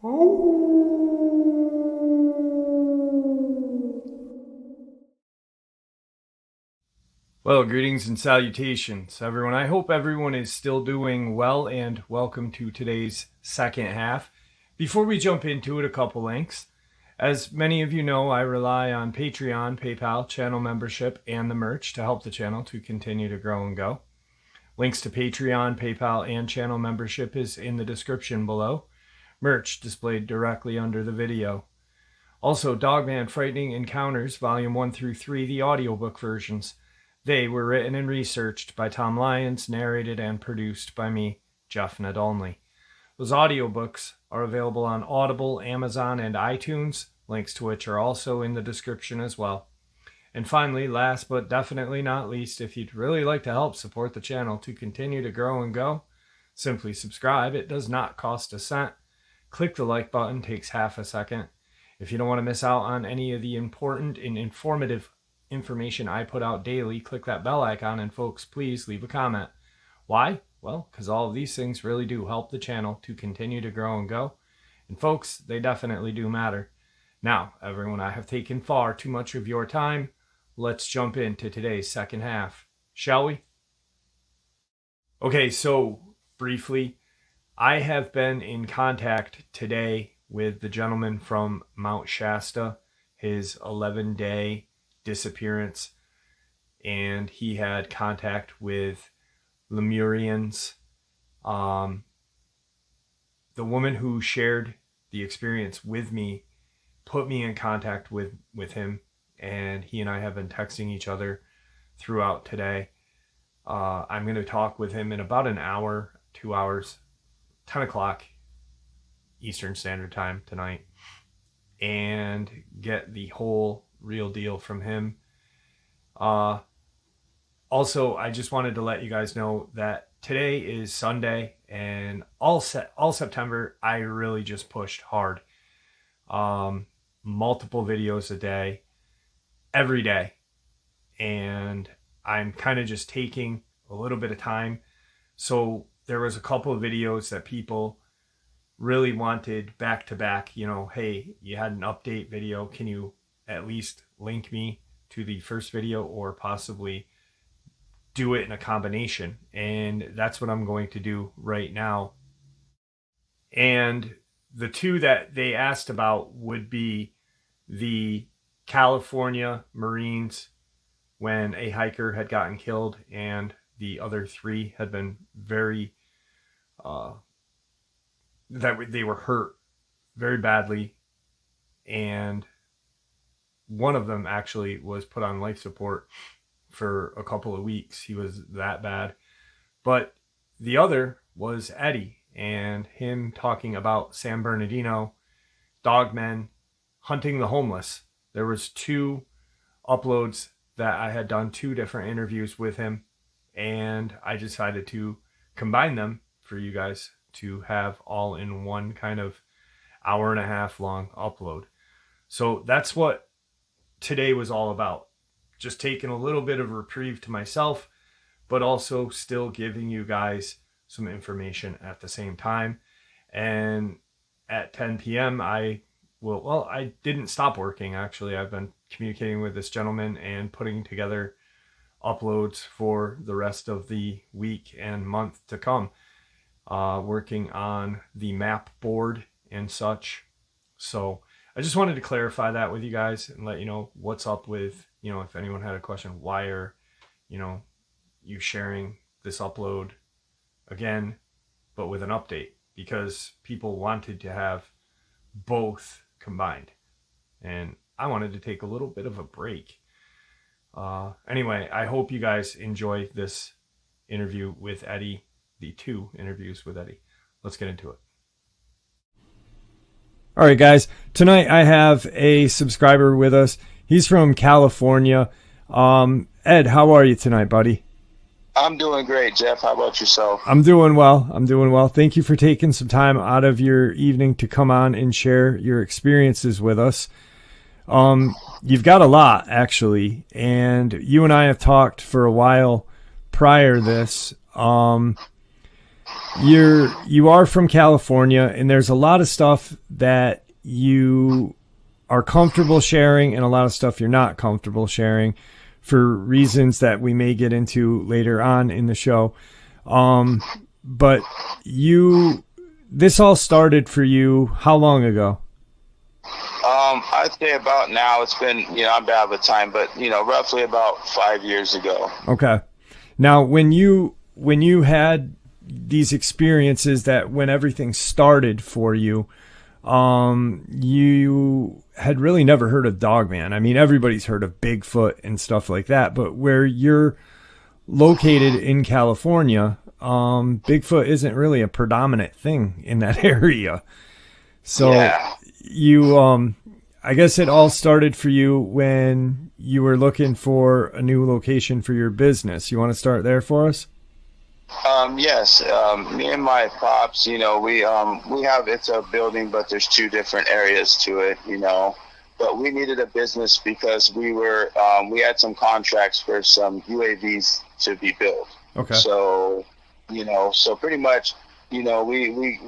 Well, greetings and salutations, everyone. I hope everyone is still doing well, and welcome to today's second half. Before we jump into it, a couple links. As many of you know, I rely on Patreon, PayPal, channel membership, and the merch to help the channel to continue to grow and go. Links to Patreon, PayPal, and channel membership is in the description below. Merch displayed directly under the video. Also, Dogman Frightening Encounters, Volume 1 through 3, the audiobook versions. They were written and researched by Tom Lyons, narrated and produced by me, Jeff Nadolny. Those audiobooks are available on Audible, Amazon, and iTunes, links to which are also in the description as well. And finally, last but definitely not least, if you'd really like to help support the channel to continue to grow and go, simply subscribe. It does not cost a cent. Click the like button, takes half a second. If you don't want to miss out on any of the important and informative information I put out daily, click that bell icon, and folks, please leave a comment. Why? Well, because all of these things really do help the channel to continue to grow and go. And folks, they definitely do matter. Now, everyone, I have taken far too much of your time. Let's jump into today's second half, shall we? Okay, so briefly, I have been in contact today with the gentleman from Mount Shasta, his 11-day disappearance, and he had contact with Lemurians. The woman who shared the experience with me put me in contact with him, and he and I have been texting each other throughout today. I'm going to talk with him in about an hour, 2 hours, 10 o'clock Eastern Standard Time tonight, and get the whole real deal from him. Also, I just wanted to let you guys know that today is Sunday, and all September I really just pushed hard. Multiple videos a day, every day, and I'm kind of just taking a little bit of time. So there was a couple of videos that people really wanted back to back. You know, hey, you had an update video, can you at least link me to the first video, or possibly do it in a combination? And that's what I'm going to do right now. And the two that they asked about would be the California Marines when a hiker had gotten killed, and the other three had been very that they were hurt very badly, and one of them actually was put on life support for a couple of weeks. He was that bad. But the other was Eddie, and him talking about San Bernardino, dogmen, hunting the homeless. There was 2 uploads that I had done, 2 different interviews with him, and I decided to combine them for you guys to have all in one kind of hour and a half long upload. So that's what today was all about. Just taking a little bit of reprieve to myself, but also still giving you guys some information at the same time. And at 10 p.m. I didn't stop working, actually. I've been communicating with this gentleman and putting together uploads for the rest of the week and month to come, working on the map board and such. So I just wanted to clarify that with you guys and let you know what's up with, if anyone had a question, why are, you sharing this upload again, but with an update? Because people wanted to have both combined, and I wanted to take a little bit of a break. Anyway, I hope you guys enjoy this interview with Eddie, the 2 interviews with Eddie. Let's get into it. All right, guys. Tonight I have a subscriber with us. He's from California. Ed, how are you tonight, buddy? I'm doing great, Jeff. How about yourself? I'm doing well. Thank you for taking some time out of your evening to come on and share your experiences with us. You've got a lot, actually, and you and I have talked for a while prior to this. you are from California, and there's a lot of stuff that you are comfortable sharing and a lot of stuff you're not comfortable sharing for reasons that we may get into later on in the show. But this all started for you how long ago? I'd say about now, it's been, I'm bad with time, but, roughly about 5 years ago. Okay. Now, when you had these experiences, that when everything started for you, you had really never heard of Dogman. I mean, everybody's heard of Bigfoot and stuff like that, but where you're located in California, Bigfoot isn't really a predominant thing in that area. So yeah. I guess it all started for you when you were looking for a new location for your business. You want to start there for us? Yes. Me and my pops, we have, it's a building, but there's 2 different areas to it, but we needed a business because we had some contracts for some UAVs to be built. Okay. So, so pretty much, we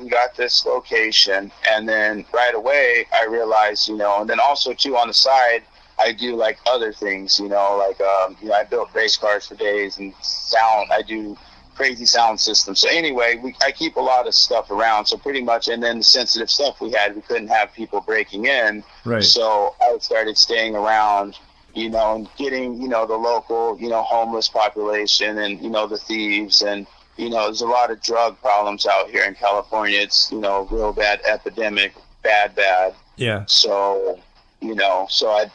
got this location, and then right away I realized, and then also too on the side, I do like other things, I built race cars for days and sound, I do crazy sound systems. So anyway, I keep a lot of stuff around. So pretty much, and then the sensitive stuff we couldn't have people breaking in. Right. So I started staying around, and getting, the local, homeless population and, the thieves and, there's a lot of drug problems out here in California. It's, real bad epidemic, bad. Yeah. So, so I,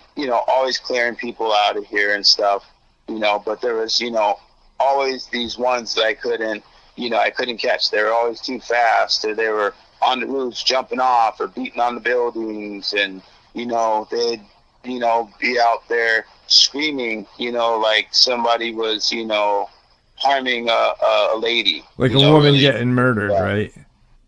always clearing people out of here and stuff, but there was, always these ones that I couldn't catch. They were always too fast, or they were on the roofs jumping off or beating on the buildings, and, they'd, be out there screaming, like somebody was, harming a lady, like a woman really getting murdered, yeah. Right?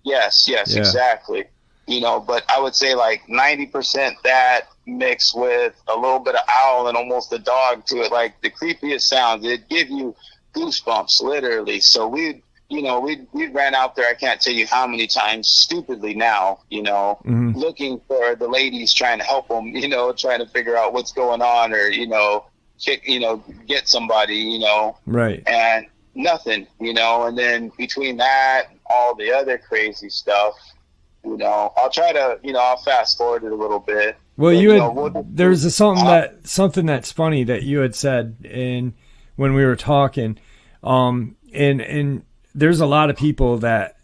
Yes, yeah. Exactly. But I would say like 90% that mixed with a little bit of owl and almost a dog to it, like the creepiest sounds. It'd give you goosebumps, literally. So we ran out there, I can't tell you how many times, stupidly now, Mm-hmm. looking for the ladies, trying to help them, trying to figure out what's going on, or, get somebody, Right. And nothing, and then between that and all the other crazy stuff, I'll try to, I'll fast forward it a little bit. Well, but, there's something that's funny that you had said when we were talking, and there's a lot of people that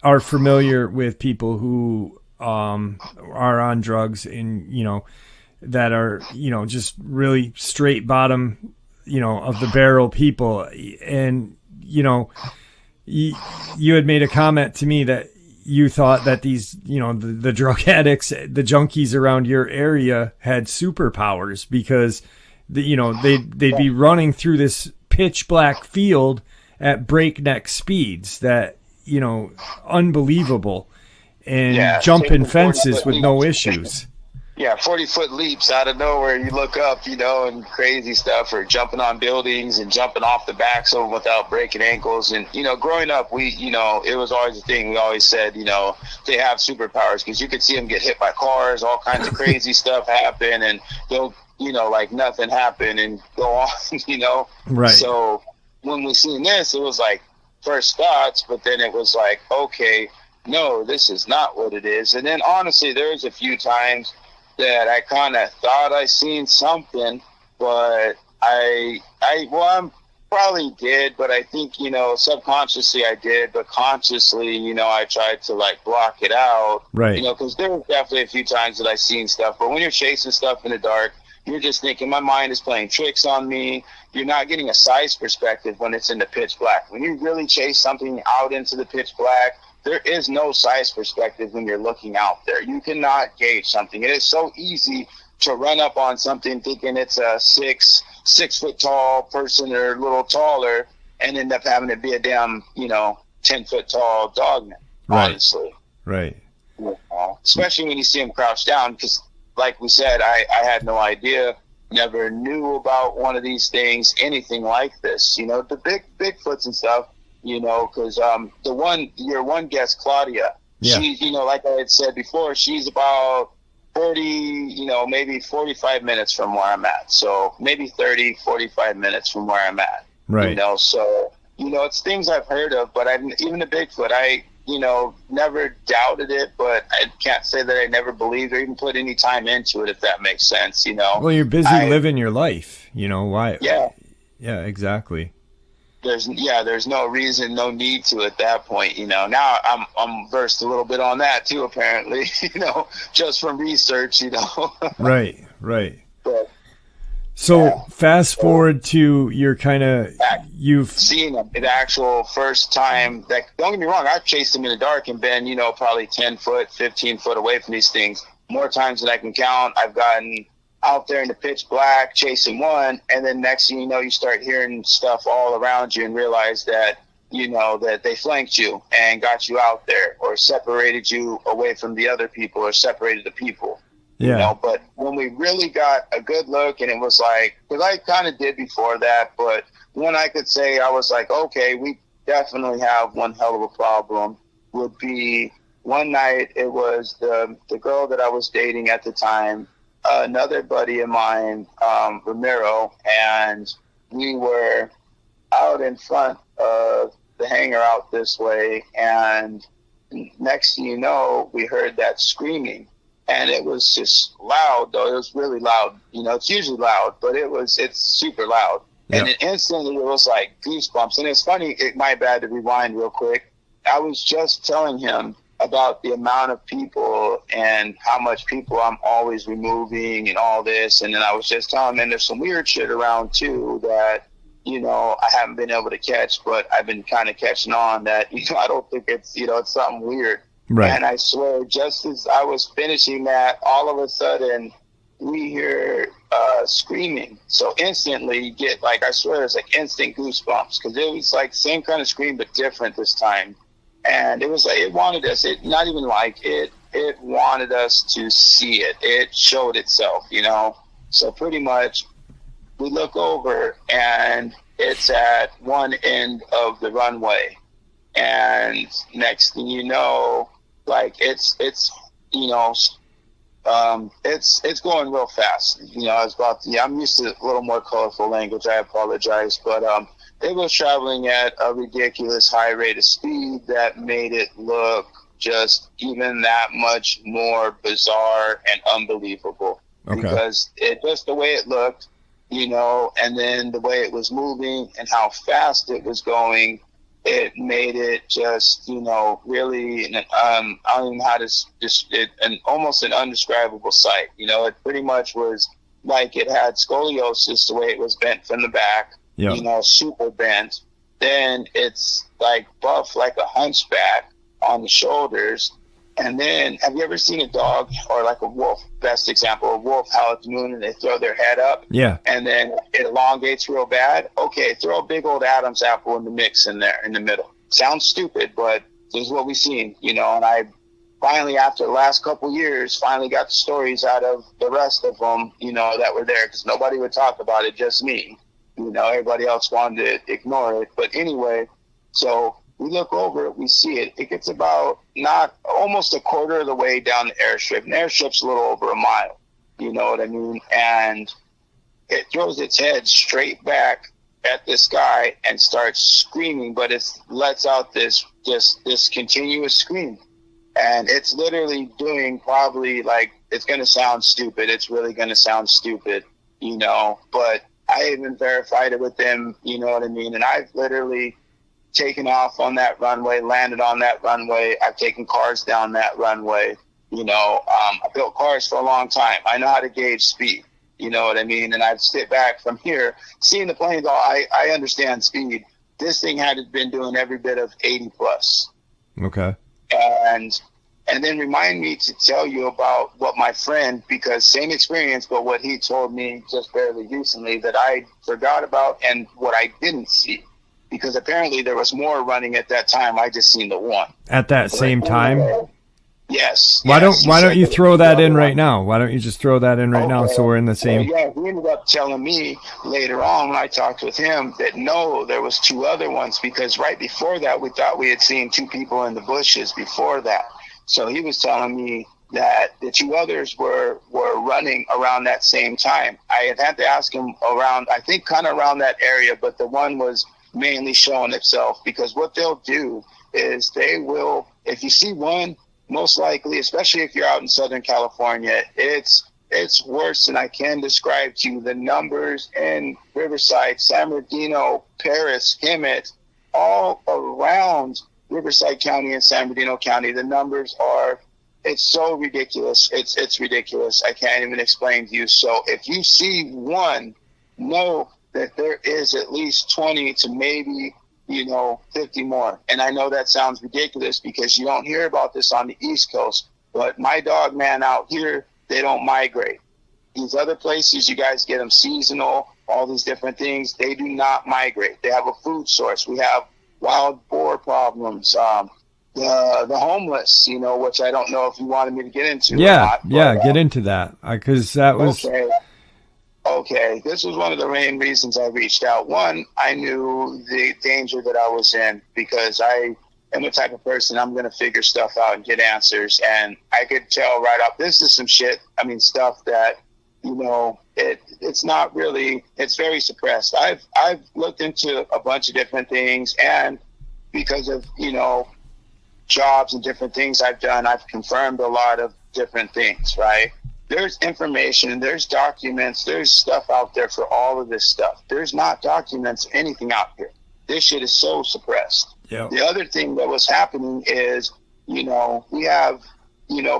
are familiar with people who are on drugs and, that are, just really straight bottom, of the barrel people. And, you had made a comment to me that you thought that these, the drug addicts, the junkies around your area had superpowers because, they'd be running through this pitch black field at breakneck speeds that, unbelievable, and jumping fences with no issues. Yeah, 40-foot leaps out of nowhere. You look up, and crazy stuff, or jumping on buildings and jumping off the backs of them without breaking ankles. And, growing up, we, it was always a thing. We always said, they have superpowers because you could see them get hit by cars, all kinds of crazy stuff happen, and they'll, like nothing happen and go on, Right. So when we seen this, it was like first thoughts, but then it was like, okay, no, this is not what it is. And then honestly, there's a few times that I kind of thought I seen something, but I probably did, but I think, subconsciously I did, but consciously, I tried to like block it out, right? Because there were definitely a few times that I seen stuff, but when you're chasing stuff in the dark, you're just thinking my mind is playing tricks on me. You're not getting a size perspective when it's in the pitch black. When you really chase something out into the pitch black, there is no size perspective when you're looking out there. You cannot gauge something. It is so easy to run up on something thinking it's a 6 foot tall person or a little taller and end up having to be a damn, 10 foot tall dogman, honestly. Right. Especially when you see them crouched down, because like we said, I had no idea, never knew about one of these things, anything like this. The Bigfoots and stuff, because your one guest, Claudia, Yeah. she, like I had said before, she's about 30, maybe 45 minutes from where I'm at. So maybe 30, 45 minutes from where I'm at. Right. So, it's things I've heard of, but even the Bigfoot, I never doubted it, but I can't say that I never believed or even put any time into it, if that makes sense, Well, you're busy living your life, why? Yeah. Yeah, exactly. There's no reason, no need to at that point, Now I'm versed a little bit on that too, apparently, just from research, Right. But, so fast forward to your you've seen them the actual first time. That, don't get me wrong, I've chased them in the dark and been, probably 10 foot, 15 foot away from these things more times than I can count. I've gotten out there in the pitch black chasing one, and then next thing you know, you start hearing stuff all around you and realize that that they flanked you and got you out there, or separated you away from the other people, or separated the people. Yeah. But when we really got a good look, and it was like, because I kind of did before that, but when I could say I was like, okay, we definitely have one hell of a problem, would be one night. It was the girl that I was dating at the time, another buddy of mine, Ramiro, and we were out in front of the hangar out this way, and next thing you know, we heard that screaming, and it was just loud, though. It was really loud. It's usually loud, but it's super loud. Yeah. And then instantly it was like goosebumps. And it's funny, my bad to rewind real quick. I was just telling him about the amount of people and how much people I'm always removing and all this. And then I was just telling him there's some weird shit around too that, I haven't been able to catch, but I've been kind of catching on that, I don't think it's, it's something weird. Right. And I swear, just as I was finishing that, all of a sudden we hear screaming. So instantly you get, like, I swear it's like instant goosebumps, because it was like same kind of scream, but different this time. And it was like, it wanted us, it wanted us to see it. It showed itself, So pretty much we look over and it's at one end of the runway. And next thing you know, like it's going real fast. I'm used to a little more colorful language. I apologize, but it was traveling at a ridiculous high rate of speed that made it look just even that much more bizarre and unbelievable. Okay. Because just the way it looked, and then the way it was moving and how fast it was going, it made it just, really, I don't even know how to just, almost an undescribable sight. It pretty much was like it had scoliosis, the way it was bent from the back, super bent. Then it's like buff, like a hunchback on the shoulders. And then, have you ever seen a dog or like a wolf? Best example, a wolf, how at noon and they throw their head up. Yeah. And then it elongates real bad. Okay, throw a big old Adam's apple in the mix in there in the middle. Sounds stupid, but this is what we've seen, And I finally, after the last couple years, finally got the stories out of the rest of them, that were there, because nobody would talk about it, just me. Everybody else wanted to ignore it. But anyway, so we look over it, we see it. It gets about almost a quarter of the way down the airstrip. And the airstrip's a little over a mile, you know what I mean? And it throws its head straight back at this guy and starts screaming, but it lets out this continuous scream. And it's literally doing probably, like, it's going to sound stupid. It's really going to sound stupid, but I even verified it with them, you know what I mean? And I've literally taken off on that runway, landed on that runway. I've taken cars down that runway. I built cars for a long time. I know how to gauge speed. You know what I mean? And I've sit back from here, seeing the planes. I understand speed. This thing had been doing every bit of 80 plus. Okay. And then remind me to tell you about what my friend, because same experience, but what he told me just barely recently that I forgot about, and what I didn't see. Because apparently there was more running at that time. I just seen the one. At that same time? Yes. Why yes, don't you throw that in right one. now? Why don't you just throw that in right now so we're in the same? Yeah, he ended up telling me later on when I talked with him that no, there was 2 other ones, because right before that we thought we had seen 2 people in the bushes before that. So he was telling me that the 2 others were running around that same time. I had to ask him around, I think kind of around that area, but the one was mainly showing itself, because what they'll do is they will, if you see one, most likely, especially if you're out in Southern California, it's worse than I can describe to you. The numbers in Riverside, San Bernardino, Paris, Hemet, all around Riverside County and San Bernardino County, the numbers are, it's so ridiculous. It's ridiculous. I can't even explain to you. So if you see one, know that there is at least 20 to maybe 50 more. And I know that sounds ridiculous because you don't hear about this on the East Coast, but my dog man out here, they don't migrate. These other places, you guys get them seasonal, all these different things. They do not migrate. They have a food source. We have wild boar problems, the homeless, which I don't know if you wanted me to get into or not. But, get into that, because that was... Okay, this was one of the main reasons I reached out. One, I knew the danger that I was in, because I am the type of person, I'm going to figure stuff out and get answers. And I could tell right up, this is some shit, stuff that, it's not really, it's very suppressed. I've looked into a bunch of different things, and because of, jobs and different things I've done, I've confirmed a lot of different things, right? There's information, there's documents, there's stuff out there for all of this stuff. There's not documents, anything out here. This shit is so suppressed. Yep. The other thing that was happening is, we have,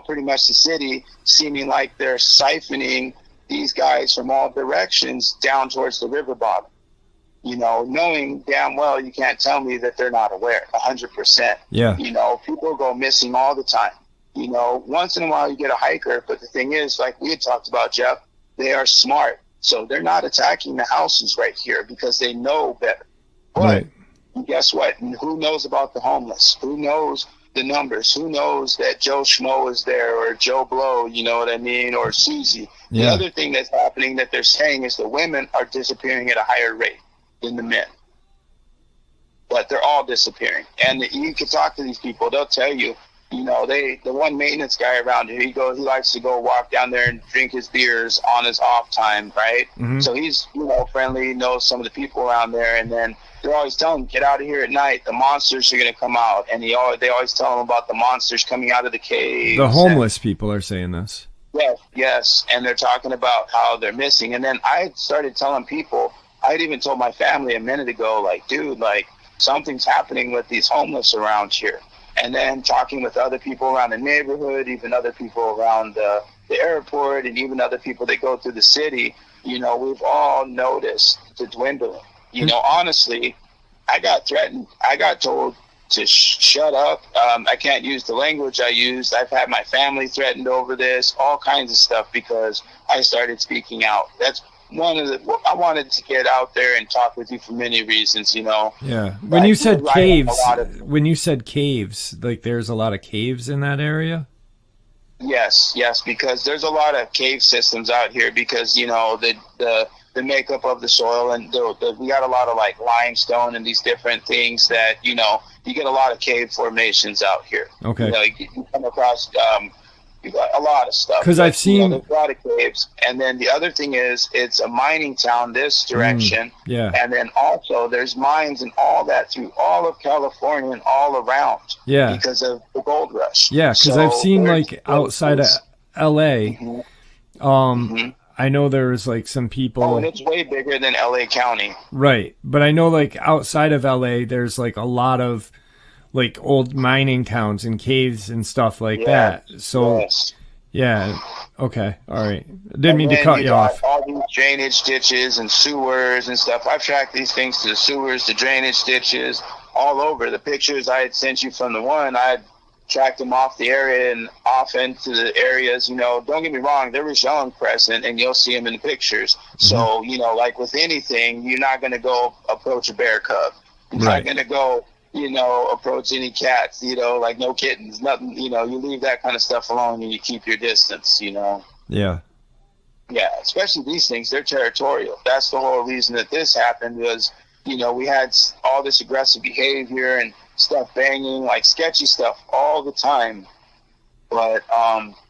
pretty much the city seeming like they're siphoning these guys from all directions down towards the river bottom. Knowing damn well you can't tell me that they're not aware, 100%. Yeah. People go missing all the time. Once in a while you get a hiker, but the thing is, like we had talked about, Jeff, they are smart. So they're not attacking the houses right here because they know better. But guess what? Who knows about the homeless? Who knows the numbers? Who knows that Joe Schmo is there, or Joe Blow, you know what I mean, or Susie? Yeah. The other thing that's happening that they're saying is the women are disappearing at a higher rate than the men. But they're all disappearing. And you can talk to these people, they'll tell you, the one maintenance guy around here, he likes to go walk down there and drink his beers on his off time, right? Mm-hmm. So he's, friendly, knows some of the people around there, and then they're always telling him, get out of here at night, the monsters are going to come out, and they always tell him about the monsters coming out of the caves. The homeless people are saying this. Yes, and they're talking about how they're missing, and then I started telling people, I'd even told my family a minute ago, like, dude, like, something's happening with these homeless around here. And then talking with other people around the neighborhood, even other people around the airport, and even other people that go through the city, we've all noticed the dwindling. Honestly, I got threatened. I got told to shut up. I can't use the language I used. I've had my family threatened over this, all kinds of stuff, because I started speaking out. That's one of the, I wanted to get out there and talk with you for many reasons, Yeah. When you said caves, like there's a lot of caves in that area? Yes, because there's a lot of cave systems out here because, the makeup of the soil, and we got a lot of like limestone and these different things that, you get a lot of cave formations out here. Okay. You come across, you got a lot of stuff. Because I've seen there's a lot of caves, and then the other thing is it's a mining town this direction. Yeah. And then also there's mines and all that through all of California and all around. Yeah. Because of the gold rush. Yeah, because I've seen like outside of LA. I know there's like some people. Oh, and it's way bigger than LA County. Right, but I know like outside of LA, there's like a lot of like old mining towns and caves and stuff like that. So, yeah, okay, all right. Didn't mean to cut you off. All these drainage ditches and sewers and stuff. I've tracked these things to the sewers, the drainage ditches, all over. The pictures I had sent you from the one, I had tracked them off the area and off into the areas. Don't get me wrong, there was young present, and you'll see them in the pictures. So, like with anything, you're not going to go approach a bear cub. You're not going to go approach any cats, like no kittens, nothing, you leave that kind of stuff alone and you keep your distance, Yeah. Yeah, especially these things, they're territorial. That's the whole reason that this happened was, we had all this aggressive behavior and stuff banging, like sketchy stuff all the time. But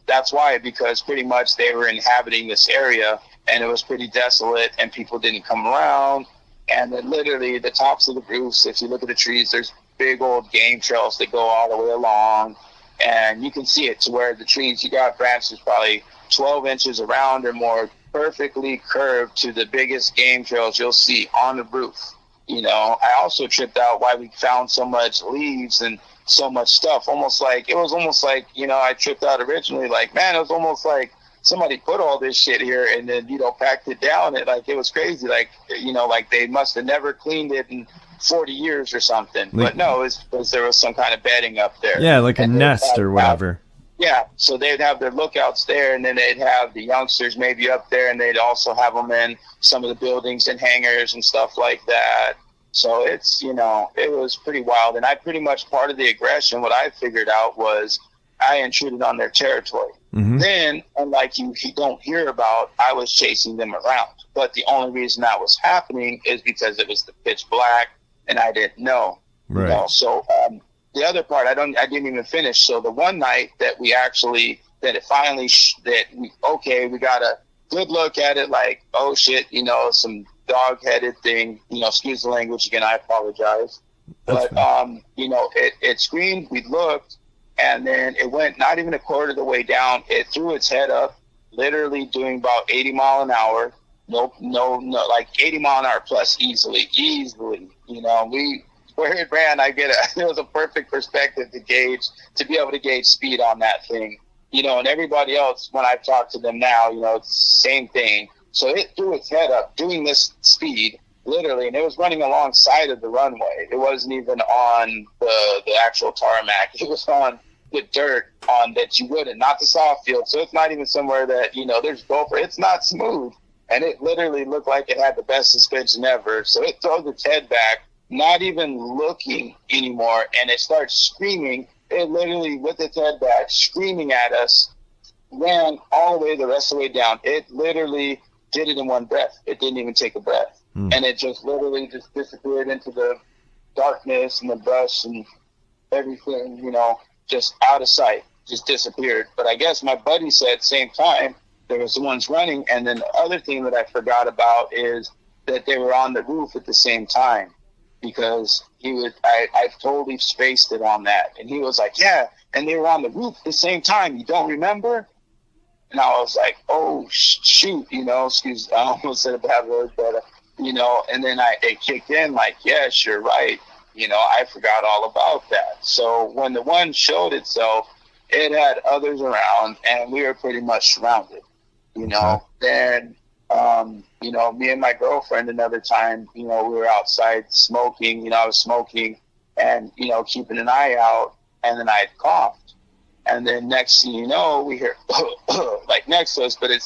that's why, because pretty much they were inhabiting this area and it was pretty desolate and people didn't come around. And then literally the tops of the roofs, if you look at the trees, there's big old game trails that go all the way along. And you can see it to where the trees, you got branches probably 12 inches around or more, perfectly curved to the biggest game trails you'll see on the roof. I also tripped out why we found so much leaves and so much stuff. It was almost like, I tripped out originally, like, man, it was almost like somebody put all this shit here and then, packed it down. It was crazy. Like, like they must have never cleaned it in 40 years or something. But no, it's because there was some kind of bedding up there. Yeah, like a nest or whatever. Yeah, so they'd have their lookouts there, and then they'd have the youngsters maybe up there, and they'd also have them in some of the buildings and hangars and stuff like that. So it's, it was pretty wild. And I pretty much, part of the aggression, what I figured out was I intruded on their territory. Mm-hmm. Then, unlike you don't hear about, I was chasing them around. But the only reason that was happening is because it was the pitch black, and I didn't know. Right. So the other part, I didn't even finish. So the one night that we actually, we got a good look at it, like, oh shit, some dog-headed thing, excuse the language again, I apologize. But, it screamed, we looked, and then it went not even a quarter of the way down. It threw its head up, literally doing about 80 mile an hour. No, like 80 mile an hour plus easily. Where it ran, it was a perfect perspective to be able to gauge speed on that thing. And everybody else, when I've talked to them now, it's the same thing. So it threw its head up doing this speed, literally, and it was running alongside of the runway. It wasn't even on the actual tarmac. It was on the dirt that you wouldn't, not the soft field. So it's not even somewhere that, there's gopher. It's not smooth. And it literally looked like it had the best suspension ever. So it throws its head back, not even looking anymore, and it starts screaming. It literally, with its head back, screaming at us, ran all the way the rest of the way down. It literally did it in one breath. It didn't even take a breath. And it just literally just disappeared into the darkness and the brush and everything, just out of sight, just disappeared. But I guess my buddy said at the same time, there was the ones running. And then the other thing that I forgot about is that they were on the roof at the same time, because I totally spaced it on that. And he was like, yeah, and they were on the roof at the same time. You don't remember? And I was like, oh, shoot, excuse, I almost said a bad word, but, and then it kicked in like, yes, you're right. I forgot all about that. So when the one showed itself, it had others around, and we were pretty much surrounded, Okay. Then, me and my girlfriend another time, we were outside smoking, I was smoking and, keeping an eye out, and then I had coughed. And then next thing you know, we hear like next to us, but it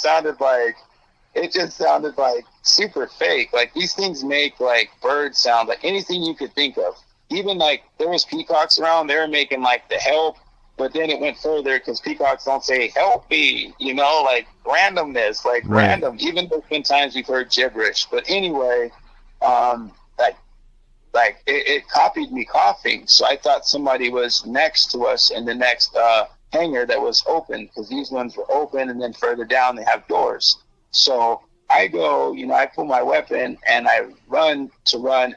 just sounded like super fake. Like these things make like bird sound, like anything you could think of. Even like there was peacocks around, they were making like the help, but then it went further because peacocks don't say help me, like randomness, like Right. random. Even though been times we've heard gibberish. But anyway, it copied me coughing. So I thought somebody was next to us in the next hangar that was open, because these ones were open, and then further down they have doors. So I go, I pull my weapon and I run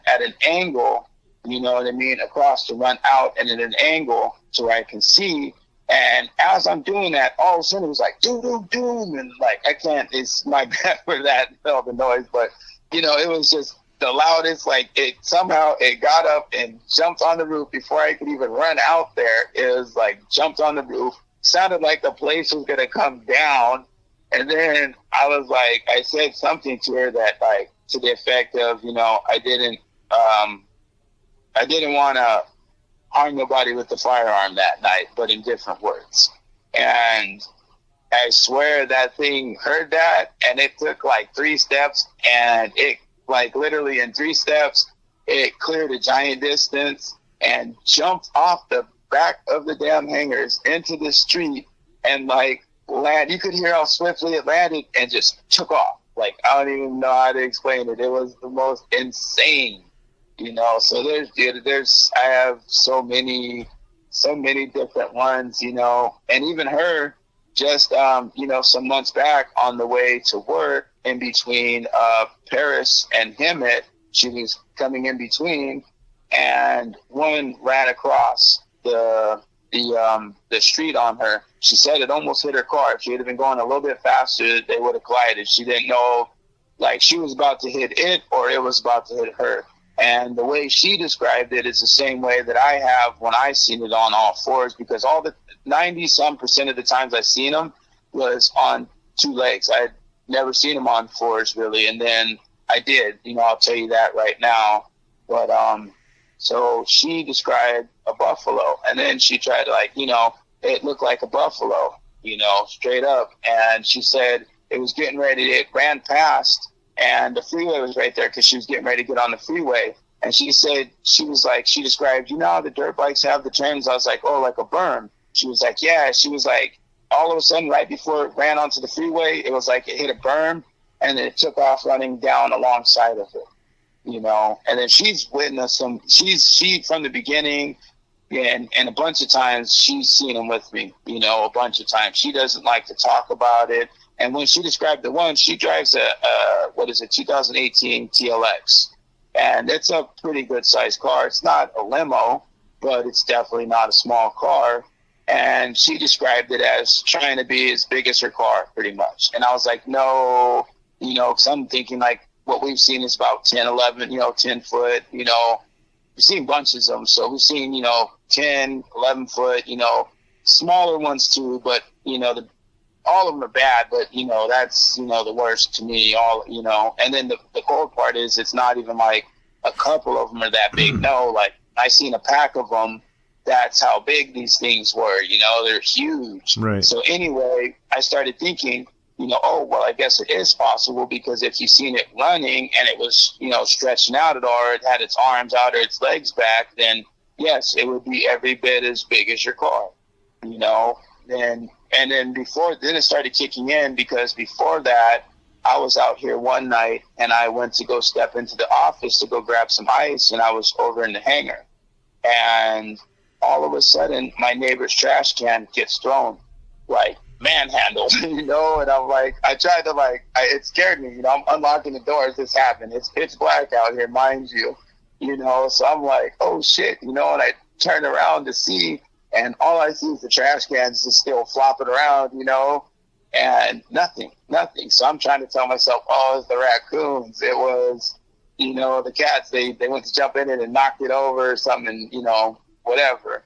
at an angle, across to run out and at an angle to where I can see. And as I'm doing that, all of a sudden it was like, doom, doom, doom. And like, it's my bad for that, the noise, but it was just the loudest, like it got up and jumped on the roof before I could even run out there. It was like jumped on the roof, sounded like the place was going to come down. And then I said something to her that like, to the effect of, I didn't want to harm nobody with the firearm that night, but in different words. And I swear that thing heard that, and it took like 3 steps, and it like literally in 3 steps, it cleared a giant distance, and jumped off the back of the damn hangars into the street and like land. You could hear how swiftly it landed and just took off. Like, I don't even know how to explain it. It was the most insane, you know. So I have so many different ones, you know. And even her, just you know, some months back on the way to work, in between Paris and Hemet, she was coming in between, and one ran across the street on her. She said it almost hit her car. If she had been going a little bit faster, they would have collided. She didn't know, like, she was about to hit it or it was about to hit her. And the way she described it is the same way that I have when I seen it on all fours, because all the 90% of the times I seen them was on two legs. I had never seen them on fours really, and then I did. You know, I'll tell you that right now. But so she described a buffalo, and then she tried to, like, you know, it looked like a buffalo, you know, straight up. And she said it was getting ready. It ran past, and the freeway was right there because she was getting ready to get on the freeway. And she said, she was like, she described, you know how the dirt bikes have the trims? I was like, oh, like a berm. She was like, yeah. She was like, all of a sudden, right before it ran onto the freeway, it was like it hit a berm, and then it took off running down alongside of it, you know. And then she's witnessed some, she from the beginning, and a bunch of times she's seen them with me, you know, a bunch of times. She doesn't like to talk about it. And when she described the one, she drives a 2018 TLX. And it's a pretty good sized car. It's not a limo, but it's definitely not a small car. And she described it as trying to be as big as her car, pretty much. And I was like, no, you know, because I'm thinking like what we've seen is about 10, 11, you know, 10 foot, you know. We've seen bunches of them. So we've seen, you know, 10, 11 foot, you know, smaller ones too. But, you know, all of them are bad, but, you know, that's, you know, the worst to me, all, you know. And then the cold part is it's not even like a couple of them are that big. No, like I seen a pack of them. That's how big these things were, you know, they're huge. Right. So anyway, I started thinking, you know, oh, well, I guess it is possible, because if you seen it running and it was, you know, stretching out at all, or it had its arms out or its legs back, then yes, it would be every bit as big as your car, you know. And then it started kicking in, because before that, I was out here one night and I went to go step into the office to go grab some ice, and I was over in the hangar, and all of a sudden my neighbor's trash can gets thrown, like manhandled, you know. And I'm like, I tried to it scared me, you know. I'm unlocking the doors, this happened. It's pitch black out here, mind you, you know. So I'm like, oh shit, you know. And I turn around to see, and all I see is the trash cans just still flopping around, you know, and nothing. So I'm trying to tell myself, oh, it's the raccoons. It was, you know, the cats. They went to jump in it and knocked it over or something, and, you know, whatever.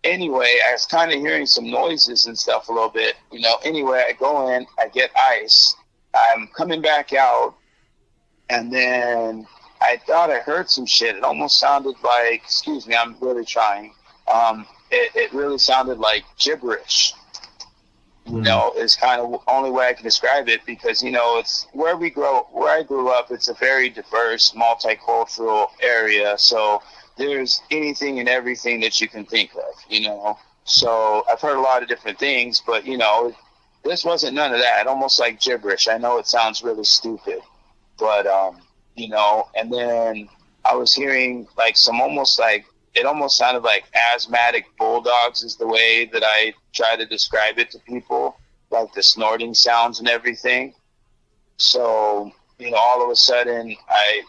Anyway, I was kind of hearing some noises and stuff a little bit, you know. Anyway, I go in, I get ice. I'm coming back out, and then I thought I heard some shit. It almost sounded like, excuse me, I'm really trying. It really sounded like gibberish. You know, is kind of the only way I can describe it, because, you know, it's where I grew up, it's a very diverse, multicultural area. So there's anything and everything that you can think of, you know. So I've heard a lot of different things, but, you know, this wasn't none of that. Almost like gibberish. I know it sounds really stupid, but, you know, and then I was hearing like it almost sounded like asthmatic bulldogs is the way that I try to describe it to people, like the snorting sounds and everything. So, you know, all of a sudden I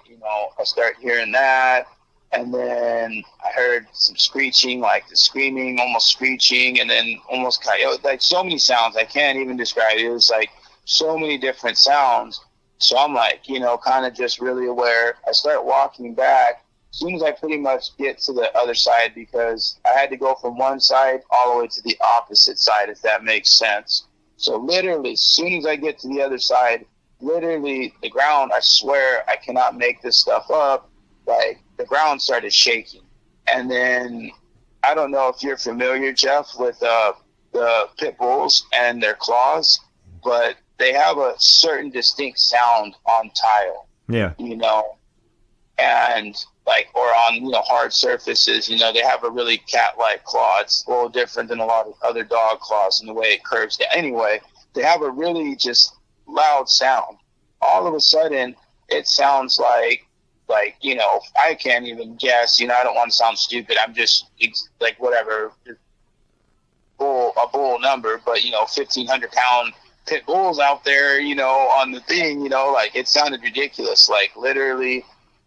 start hearing that. And then I heard some screeching, like the screaming, almost screeching, and then almost coyote, like so many sounds. I can't even describe it. It was like so many different sounds. So I'm like, you know, kind of just really aware. I start walking back as soon as I pretty much get to the other side, because I had to go from one side all the way to the opposite side, if that makes sense. So literally, as soon as I get to the other side, literally the ground, I swear I cannot make this stuff up, like the ground started shaking. And then I don't know if you're familiar, Jeff, with the pit bulls and their claws, but they have a certain distinct sound on tile. Yeah. You know, and like, or on, hard surfaces, they have a really cat-like claw. It's a little different than a lot of other dog claws in the way it curves down. Anyway, they have a really just loud sound. All of a sudden, it sounds like, I can't even guess, I don't want to sound stupid. I'm just like, whatever, a bull number, but, 1,500 pound pit bulls out there, on the thing, like, it sounded ridiculous. Like, literally,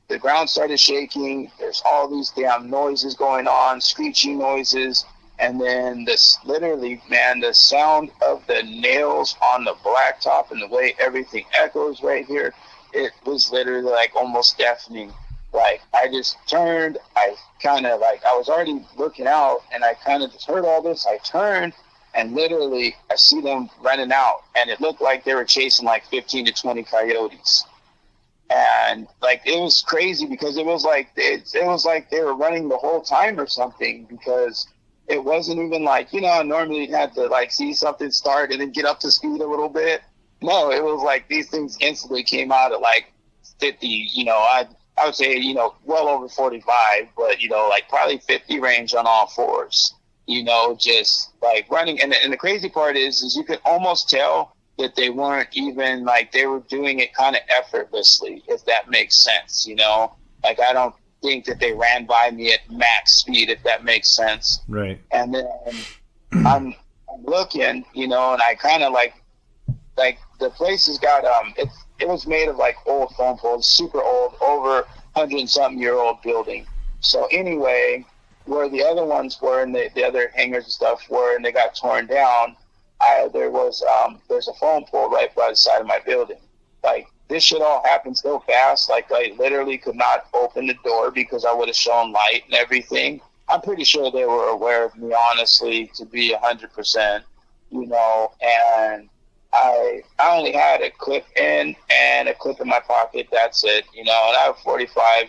the ground started shaking. There's all these damn noises going on, screeching noises. And then literally, man, the sound of the nails on the blacktop and the way everything echoes right here, it was literally like almost deafening. Like, I just turned, I was already looking out, and I kind of just heard all this. I turned, and literally, I see them running out, and it looked like they were chasing like 15 to 20 coyotes. And like, it was crazy because it was like they were running the whole time or something, because it wasn't even like, normally you had to like see something start and then get up to speed a little bit. No, it was like these things instantly came out at like 50, I would say, well over 45, but, like probably 50 range on all fours, just like running. And the crazy part is you could almost tell that they weren't even like, they were doing it kind of effortlessly, if that makes sense, like, I don't think that they ran by me at max speed, if that makes sense. Right. And then I'm looking, and I kind of like the place has got, it was made of like old foam poles, super old, over 100-something-year-old building. So anyway, where the other ones were and the other hangars and stuff were, and they got torn down, there's a foam pole right by the side of my building. Like, this shit all happened so fast. Like, I literally could not open the door because I would have shown light and everything. I'm pretty sure they were aware of me, honestly, to be 100%, and I only had a clip in and a clip in my pocket. That's it, and I have 45,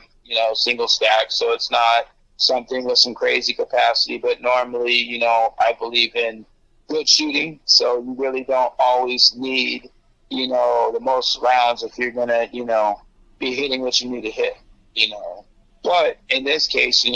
single stack, so it's not something with some crazy capacity. But normally, I believe in good shooting, so you really don't always need, the most rounds if you're gonna, be hitting what you need to hit, But in this case, it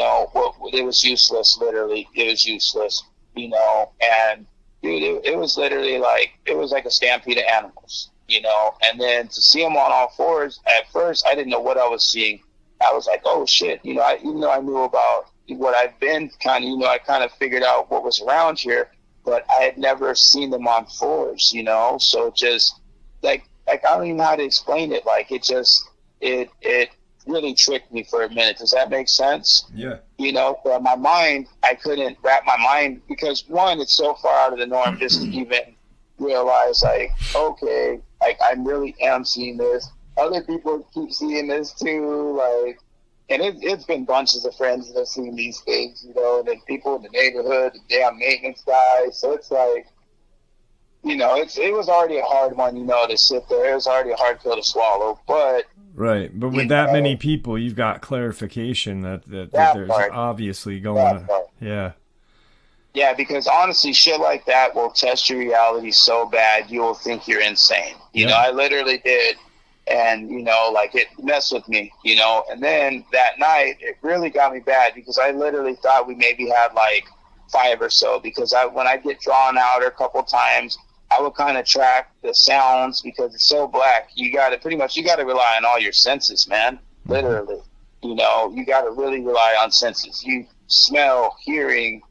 was useless. Literally, it was useless, and. Dude, it was literally like, it was like a stampede of animals, and then to see them on all fours, at first, I didn't know what I was seeing. I was like, oh shit, even though I knew about what I've been kind of, I kind of figured out what was around here, but I had never seen them on fours, so just like, I don't even know how to explain it. Like, it just, it really tricked me for a minute. Does that make sense? Yeah. For my mind, I couldn't wrap my mind, because one, it's so far out of the norm just to even realize, like, okay, like, I really am seeing this. Other people keep seeing this too, like, and it's been bunches of friends that have seen these things, and then people in the neighborhood, the damn maintenance guys. So it's like, it was already a hard one, to sit there. It was already a hard pill to swallow, but. Right, but with that many people, you've got clarification that there's part, obviously going. Yeah. Yeah, because honestly, shit like that will test your reality so bad you will think you're insane. I literally did, and like, it messed with me. And then that night, it really got me bad, because I literally thought we maybe had like 5 or so. Because when I get drawn out a couple times, I would kind of track the sounds, because it's so black. You got to rely on all your senses, man. Literally, you got to really rely on senses. You smell, hearing,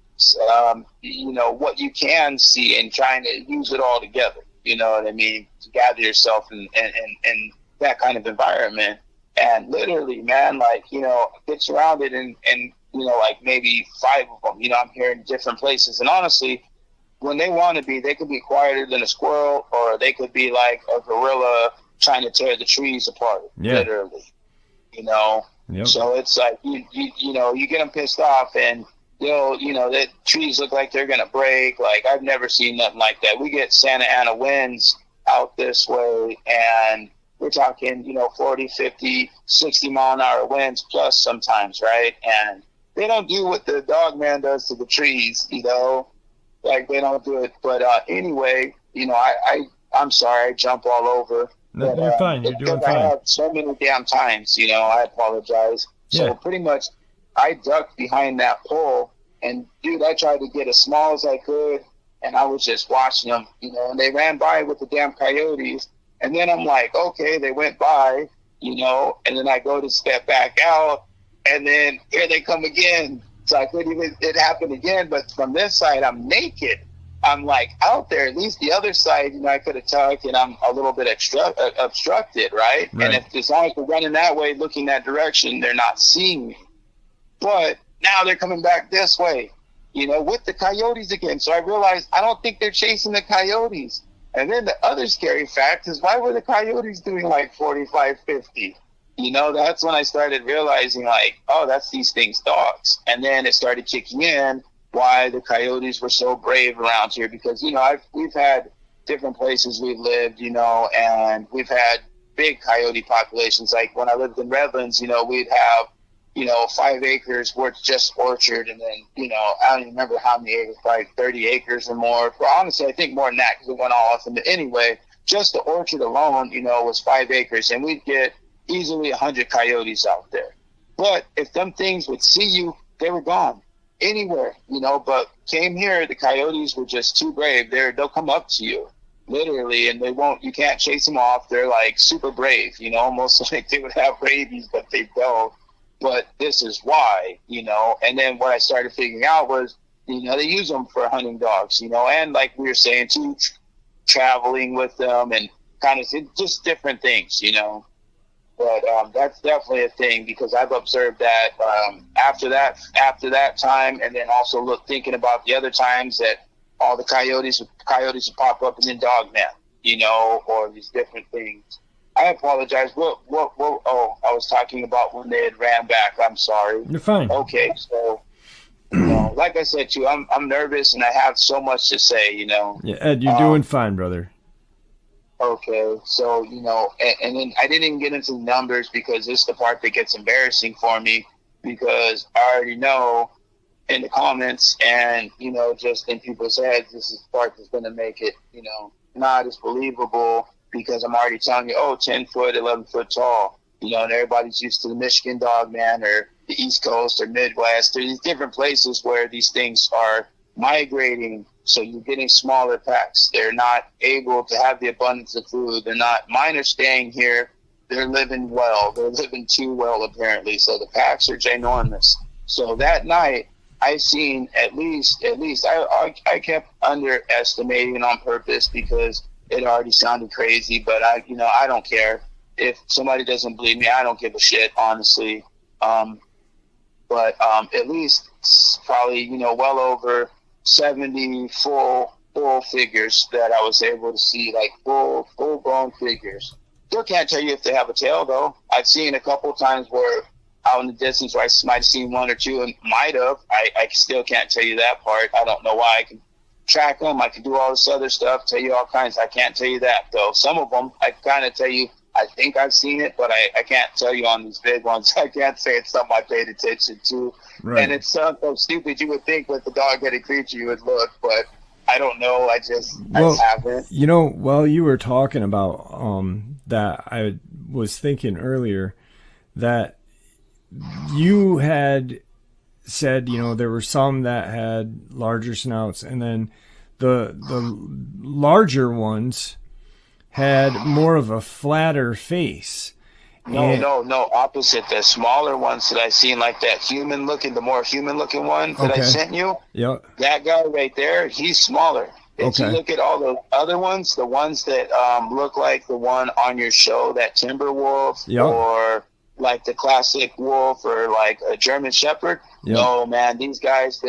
what you can see, and trying to use it all together. You know what I mean? To gather yourself in that kind of environment. And literally, man, like, get surrounded and like maybe 5 of them. I'm hearing different places, and honestly, when they want to be, they could be quieter than a squirrel, or they could be like a gorilla trying to tear the trees apart, literally, Yep. So it's like, you get them pissed off, and the trees look like they're going to break. Like, I've never seen nothing like that. We get Santa Ana winds out this way, and we're talking, 40, 50, 60 mile an hour winds plus sometimes, right? And they don't do what the Dogman does to the trees, Like, they don't do it. But anyway, I'm sorry, I jump all over. No, but, you're fine. You're doing fine. I have so many damn times, I apologize. So Yeah. pretty much I ducked behind that pole, and dude, I tried to get as small as I could, and I was just watching them, and they ran by with the damn coyotes. And then I'm like, okay, they went by, and then I go to step back out, and then here they come again. So I couldn't even, it happened again, but from this side, I'm naked. I'm like out there. At least the other side, I could have tucked, and I'm a little bit obstructed, right? And as long as we're running that way, looking that direction, they're not seeing me. But now they're coming back this way, with the coyotes again. So I realized I don't think they're chasing the coyotes. And then the other scary fact is, why were the coyotes doing like 45, 50? That's when I started realizing, like, oh, that's these things' dogs. And then it started kicking in why the coyotes were so brave around here. Because, we've had different places we've lived, and we've had big coyote populations. Like when I lived in Redlands, we'd have, 5 acres worth just orchard. And then, I don't even remember how many acres, probably 30 acres or more. Well, honestly, I think more than that because it went all off. And anyway, just the orchard alone, was 5 acres. And we'd get easily 100 coyotes out there. But if them things would see you, they were gone anywhere, but came here, the coyotes were just too brave. They'll come up to you literally, and you can't chase them off. They're like super brave, almost like they would have rabies, but they don't. But this is why, and then what I started figuring out was, they use them for hunting dogs, and like we were saying too, traveling with them and kind of just different things, But that's definitely a thing, because I've observed that after that time, and then also thinking about the other times that all the coyotes would pop up in Dogman, or these different things. I apologize. What? Oh, I was talking about when they had ran back. I'm sorry. You're fine. Okay, so like I said to you, I'm nervous and I have so much to say. Yeah, Ed, you're doing fine, brother. Okay, so, and then I didn't even get into the numbers because this is the part that gets embarrassing for me, because I already know in the comments and, just in people's heads, this is the part that's going to make it, not as believable, because I'm already telling you, 10 foot, 11 foot tall, and everybody's used to the Michigan Dogman or the East Coast or Midwest. There's these different places where these things are migrating. So you're getting smaller packs. They're not able to have the abundance of food. Mine are staying here. They're living well. They're living too well, apparently. So the packs are ginormous. So that night, I seen at least I kept underestimating on purpose because it already sounded crazy, but I don't care. If somebody doesn't believe me, I don't give a shit, honestly. But at least probably, well over 70 full figures that I was able to see, like full grown figures. Still can't tell you if they have a tail though. I've seen a couple of times where out in the distance where I might have seen one or two and might have. I still can't tell you that part. I don't know why. I can track them. I can do all this other stuff, tell you all kinds. I can't tell you that though. Some of them I kind of tell you, I think I've seen it, but I can't tell you on these big ones. I can't say it's something I paid attention to. Right. And it's so stupid. You would think with the dog-headed creature you would look, but I don't know. I haven't. While you were talking about that, I was thinking earlier that you had said, there were some that had larger snouts, and then the larger ones had more of a flatter face. No, opposite. The smaller ones that I seen, like that the more human looking one that I sent you. Yep. That guy right there, he's smaller. If you look at all the other ones, the ones that look like the one on your show, that timber wolf, or like the classic wolf, or like a German Shepherd. Yep. No, man, these guys,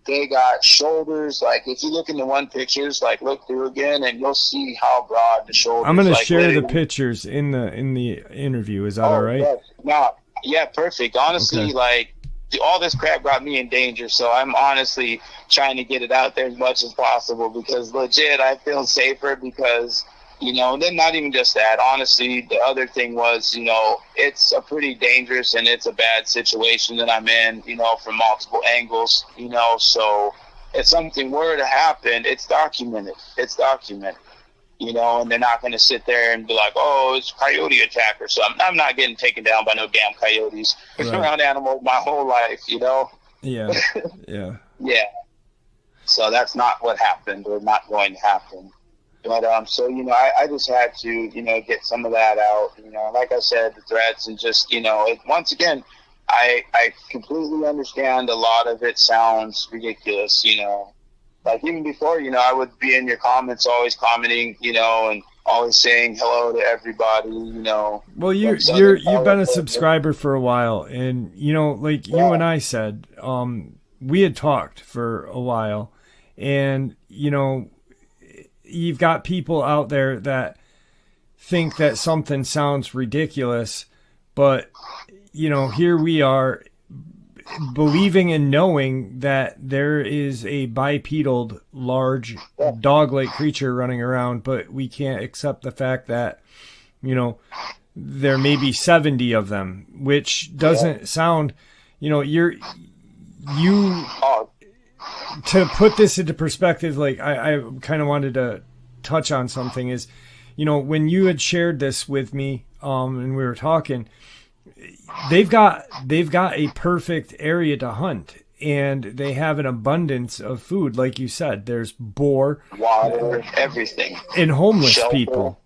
they got shoulders. Like if you look into one pictures, like look through again, and you'll see how broad the shoulders. I'm gonna share the pictures in the interview. Is that all right? Yeah, perfect. Honestly, like all this crap got me in danger, so I'm honestly trying to get it out there as much as possible, because legit I feel safer, because then not even just that. Honestly, the other thing was, it's a pretty dangerous and it's a bad situation that I'm in, from multiple angles, so if something were to happen, it's documented. you know, and they're not going to sit there and be like, oh, it's a coyote attack or something. I'm not getting taken down by no damn coyotes. I've been around animals my whole life, you know? Yeah. Yeah. Yeah. So that's not what happened or not going to happen. But, so, you know, I just had to, you know, get some of that out, you know, like I said, the threats and just, you know, once again, I completely understand a lot of it sounds ridiculous, you know, like even before, you know, I would be in your comments always commenting, you know, and always saying hello to everybody, you know. Well, you've been a subscriber for a while, and, you know, like you and I said, we had talked for a while, and, you know, you've got people out there that think that something sounds ridiculous, but, you know, here we are believing and knowing that there is a bipedal large dog-like creature running around, but we can't accept the fact that, you know, there may be 70 of them, which doesn't sound, you know, to put this into perspective, like I kind of wanted to touch on something is, you know, when you had shared this with me, and we were talking, they've got a perfect area to hunt, and they have an abundance of food. Like you said, there's boar, water, everything, and homeless shelter. People.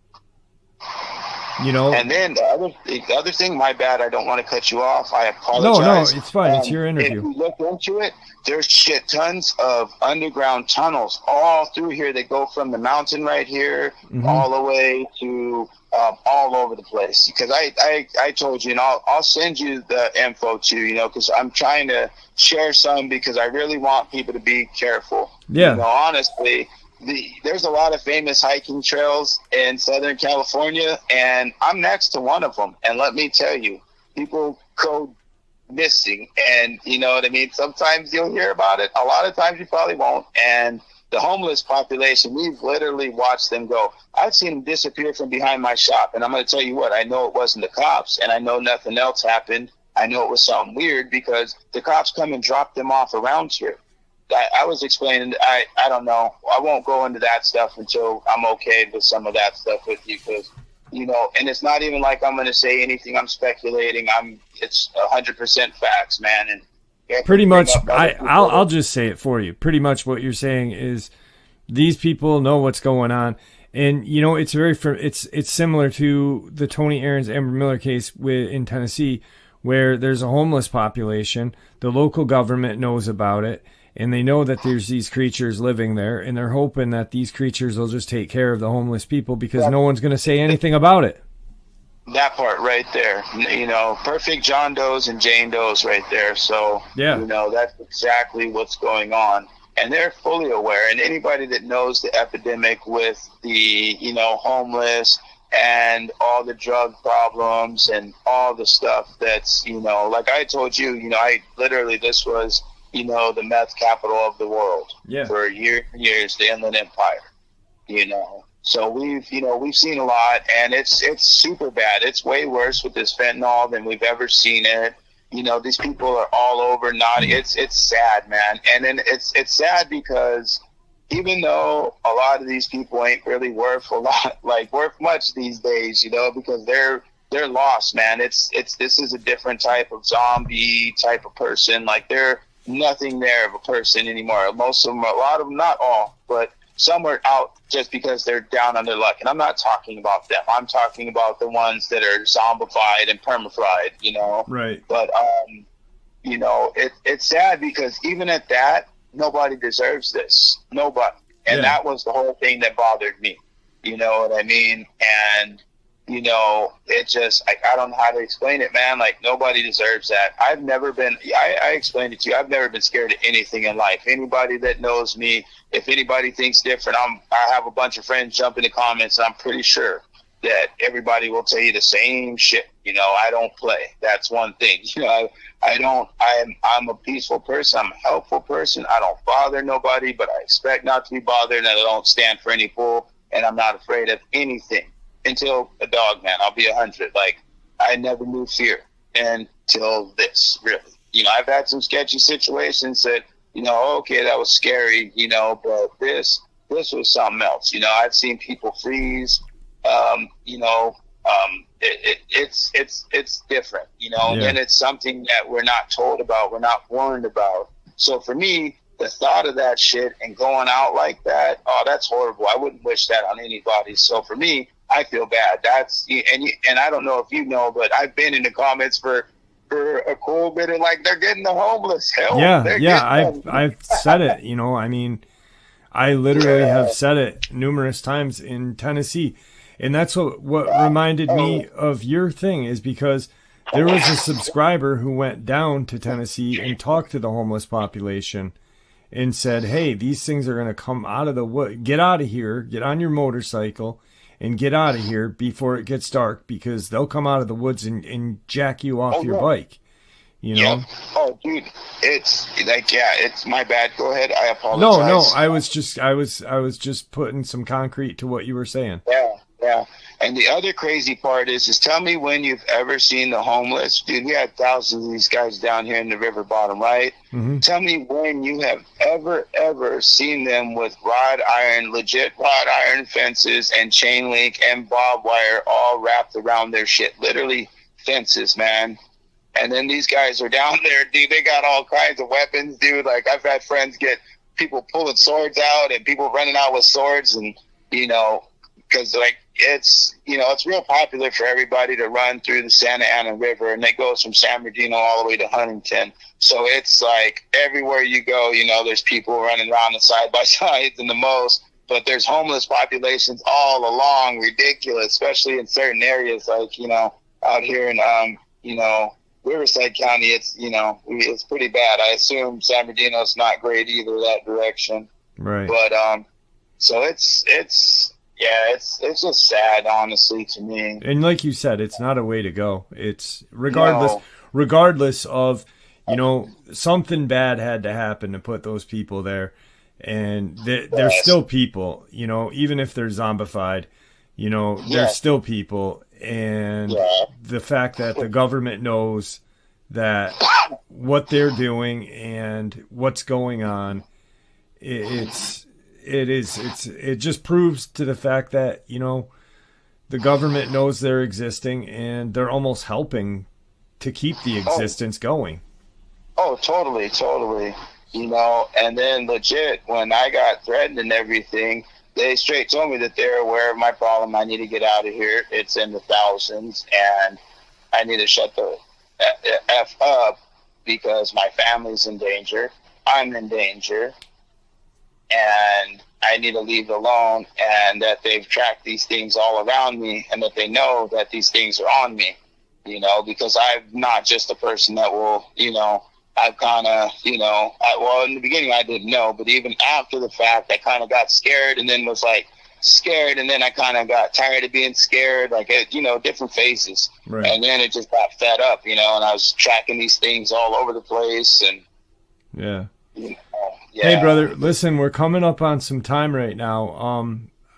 You know, and then the other thing, my bad, I don't want to cut you off. I apologize. No, it's fine. It's your interview. If you look into it, there's shit tons of underground tunnels all through here. They go from the mountain right here all the way to all over the place. Because I told you, and I'll send you the info too, you know, because I'm trying to share some because I really want people to be careful. Yeah. You know, honestly. There's a lot of famous hiking trails in Southern California, and I'm next to one of them. And let me tell you, people go missing, and you know what I mean? Sometimes you'll hear about it. A lot of times you probably won't. And the homeless population, we've literally watched them go. I've seen them disappear from behind my shop, and I'm going to tell you what, I know it wasn't the cops, and I know nothing else happened. I know it was something weird because the cops come and drop them off around here. I was explaining, I don't know. I won't go into that stuff until I'm okay with some of that stuff with you because, you know, and it's not even like I'm going to say anything. I'm speculating. It's 100% facts, man. And pretty much, I'll just say it for you. Pretty much what you're saying is these people know what's going on. And, you know, it's similar to the Tony Aarons, Amber Miller case in Tennessee, where there's a homeless population. The local government knows about it. And they know that there's these creatures living there, and they're hoping that these creatures will just take care of the homeless people because no one's going to say anything about it. That part right there, you know, perfect John Does and Jane Does right there. So, yeah. You know, that's exactly what's going on. And they're fully aware. And anybody that knows the epidemic with the, you know, homeless and all the drug problems and all the stuff that's, you know, like I told you, you know, this was, you know, the meth capital of the world for years and years, the Inland Empire, you know. So we've seen a lot, and it's super bad. It's way worse with this fentanyl than we've ever seen it. You know, these people are all over naughty. It's sad, man. And then it's sad because even though a lot of these people ain't really worth much these days, you know, because they're lost, man. This is a different type of zombie type of person. Like they're nothing there of a person anymore. Most of them, a lot of them, not all, but some are out just because they're down on their luck. And I'm not talking about them. I'm talking about the ones that are zombified and permafried, you know. Right. But you know, it's sad because even at that, nobody deserves this. Nobody. And that was the whole thing that bothered me. You know what I mean? And you know, it just, I don't know how to explain it, man. Like, nobody deserves that. I've never been, I explained it to you, I've never been scared of anything in life. Anybody that knows me, if anybody thinks different, I have a bunch of friends jump in the comments, and I'm pretty sure that everybody will tell you the same shit. You know, I don't play. That's one thing. You know, I'm a peaceful person. I'm a helpful person. I don't bother nobody, but I expect not to be bothered, and I don't stand for any bull, and I'm not afraid of anything. Until a dog, man, I'll be 100. Like, I never knew fear until this, really. You know, I've had some sketchy situations that, you know, okay, that was scary, you know, but this this was something else. You know, I've seen people freeze. You know, it's different. You know, and it's something that we're not told about, we're not warned about. So for me, the thought of that shit and going out like that, oh, that's horrible. I wouldn't wish that on anybody. So for me, I feel bad. That's and I don't know if you know, but I've been in the comments for a cool bit of like they're getting the homeless. Hell, I've said it. You know, I mean, I literally have said it numerous times in Tennessee, and that's what reminded me of your thing is because there was a subscriber who went down to Tennessee and talked to the homeless population and said, hey, these things are going to come out of the wood. Get out of here. Get on your motorcycle and get out of here before it gets dark because they'll come out of the woods and jack you off your bike. You know? Yeah. Oh, dude, it's like, it's my bad. Go ahead. I apologize. No, I was just putting some concrete to what you were saying. Yeah. And the other crazy part is tell me when you've ever seen the homeless. Dude, we had thousands of these guys down here in the river bottom, right? Mm-hmm. Tell me when you have ever seen them with legit wrought iron fences and chain link and barbed wire all wrapped around their shit. Literally fences, man. And then these guys are down there, dude. They got all kinds of weapons, dude. Like, I've had friends get people pulling swords out and people running out with swords and, you know, because, like, it's, you know, it's real popular for everybody to run through the Santa Ana River, and it goes from San Bernardino all the way to Huntington. So it's like everywhere you go, you know, there's people running around the side by sides and the most, but there's homeless populations all along, ridiculous, especially in certain areas, like, you know, out here in, you know, Riverside County. It's, you know, it's pretty bad. I assume San Bernardino's not great either that direction. Right. But, so it's just sad, honestly, to me. And like you said, it's not a way to go. It's regardless of, you know, something bad had to happen to put those people there. And they're still people, you know, even if they're zombified, you know, they're still people. And the fact that the government knows that what they're doing and what's going on, it just proves to the fact that, you know, the government knows they're existing and they're almost helping to keep the existence going. Oh, totally. You know, and then legit, when I got threatened and everything, they straight told me that they're aware of my problem. I need to get out of here. It's in the thousands, and I need to shut the F up because my family's in danger. I'm in danger. And I need to leave it alone, and that they've tracked these things all around me, and that they know that these things are on me, you know, because I'm not just a person that will, you know, I've kind of, you know, well, in the beginning I didn't know, but even after the fact, I kind of got scared and then was like scared, and then I kind of got tired of being scared, like, you know, different phases. Right. And then it just got fed up, you know, and I was tracking these things all over the place. And yeah. You know, Hey, brother, listen, we're coming up on some time right now.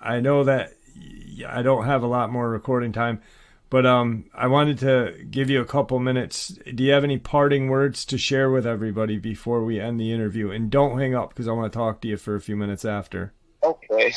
I know that I don't have a lot more recording time, but I wanted to give you a couple minutes. Do you have any parting words to share with everybody before we end the interview? And don't hang up because I want to talk to you for a few minutes after. Okay.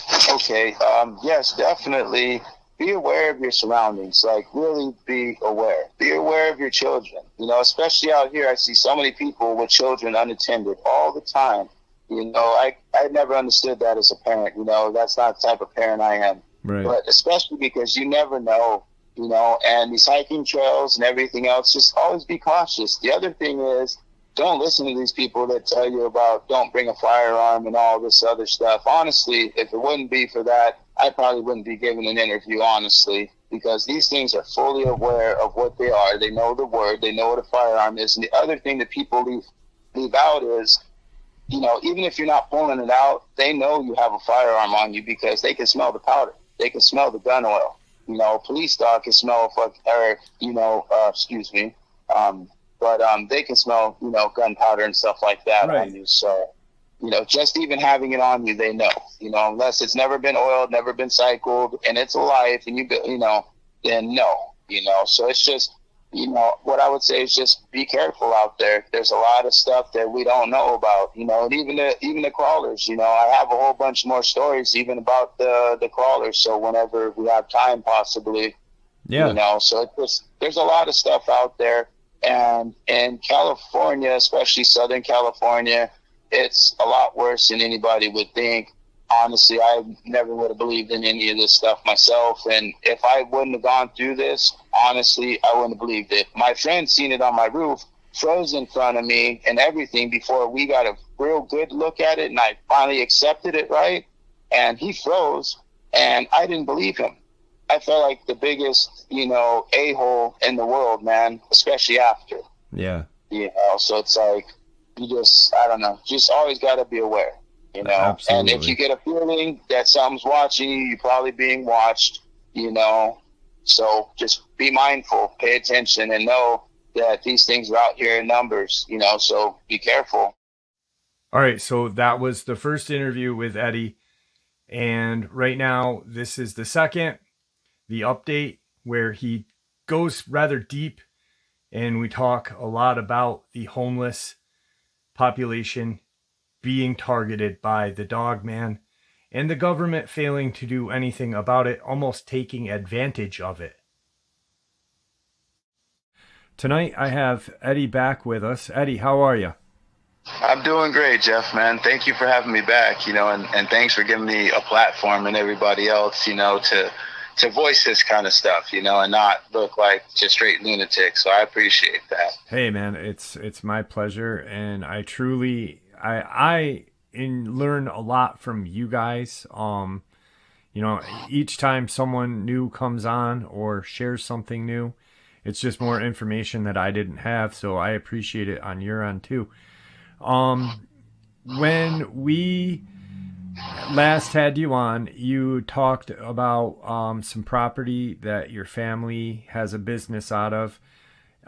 Yes, definitely. Be aware of your surroundings. Like, really be aware. Be aware of your children. You know, especially out here, I see so many people with children unattended all the time. You know, I never understood that as a parent. You know, that's not the type of parent I am. Right. But especially because you never know, you know, and these hiking trails and everything else, just always be cautious. The other thing is, don't listen to these people that tell you about don't bring a firearm and all this other stuff. Honestly, if it wouldn't be for that, I probably wouldn't be giving an interview, honestly, because these things are fully aware of what they are. They know the word. They know what a firearm is. And the other thing that people leave out is, you know, even if you're not pulling it out, they know you have a firearm on you because they can smell the powder. They can smell the gun oil. You know, a police dog can smell but they can smell, you know, gunpowder and stuff like that on you. So, you know, just even having it on you, they know, you know, unless it's never been oiled, never been cycled, and it's alive, and you know, then no, you know. So it's just what I would say is just be careful out there. There's a lot of stuff that we don't know about, and even the crawlers, I have a whole bunch more stories even about the crawlers. So whenever we have time, possibly, so there's a lot of stuff out there. And in California, especially Southern California, it's a lot worse than anybody would think. Honestly, I never would have believed in any of this stuff myself. And if I wouldn't have gone through this, honestly, I wouldn't have believed it. My friend seen it on my roof, froze in front of me and everything before we got a real good look at it. And I finally accepted it, right? And he froze, and I didn't believe him. I felt like the biggest, a-hole in the world, man, especially after. Yeah. So it's like, I don't know, just always got to be aware. Absolutely. And if you get a feeling that something's watching you, you're probably being watched, so just be mindful, pay attention, and know that these things are out here in numbers, so be careful. All right, so that was the first interview with Eddie, and right now this is the second, the update, where he goes rather deep, and we talk a lot about the homeless population being targeted by the Dogman and the government failing to do anything about it, almost taking advantage of it. Tonight I have Eddie back with us. Eddie, how are you? I'm doing great, Jeff, man. Thank you for having me back, and thanks for giving me a platform and everybody else, to voice this kind of stuff, and not look like just straight lunatics. So I appreciate that. Hey, man, it's my pleasure, and I truly I learn a lot from you guys. Each time someone new comes on or shares something new, it's just more information that I didn't have. So I appreciate it on your end too. When we last had you on, you talked about some property that your family has a business out of,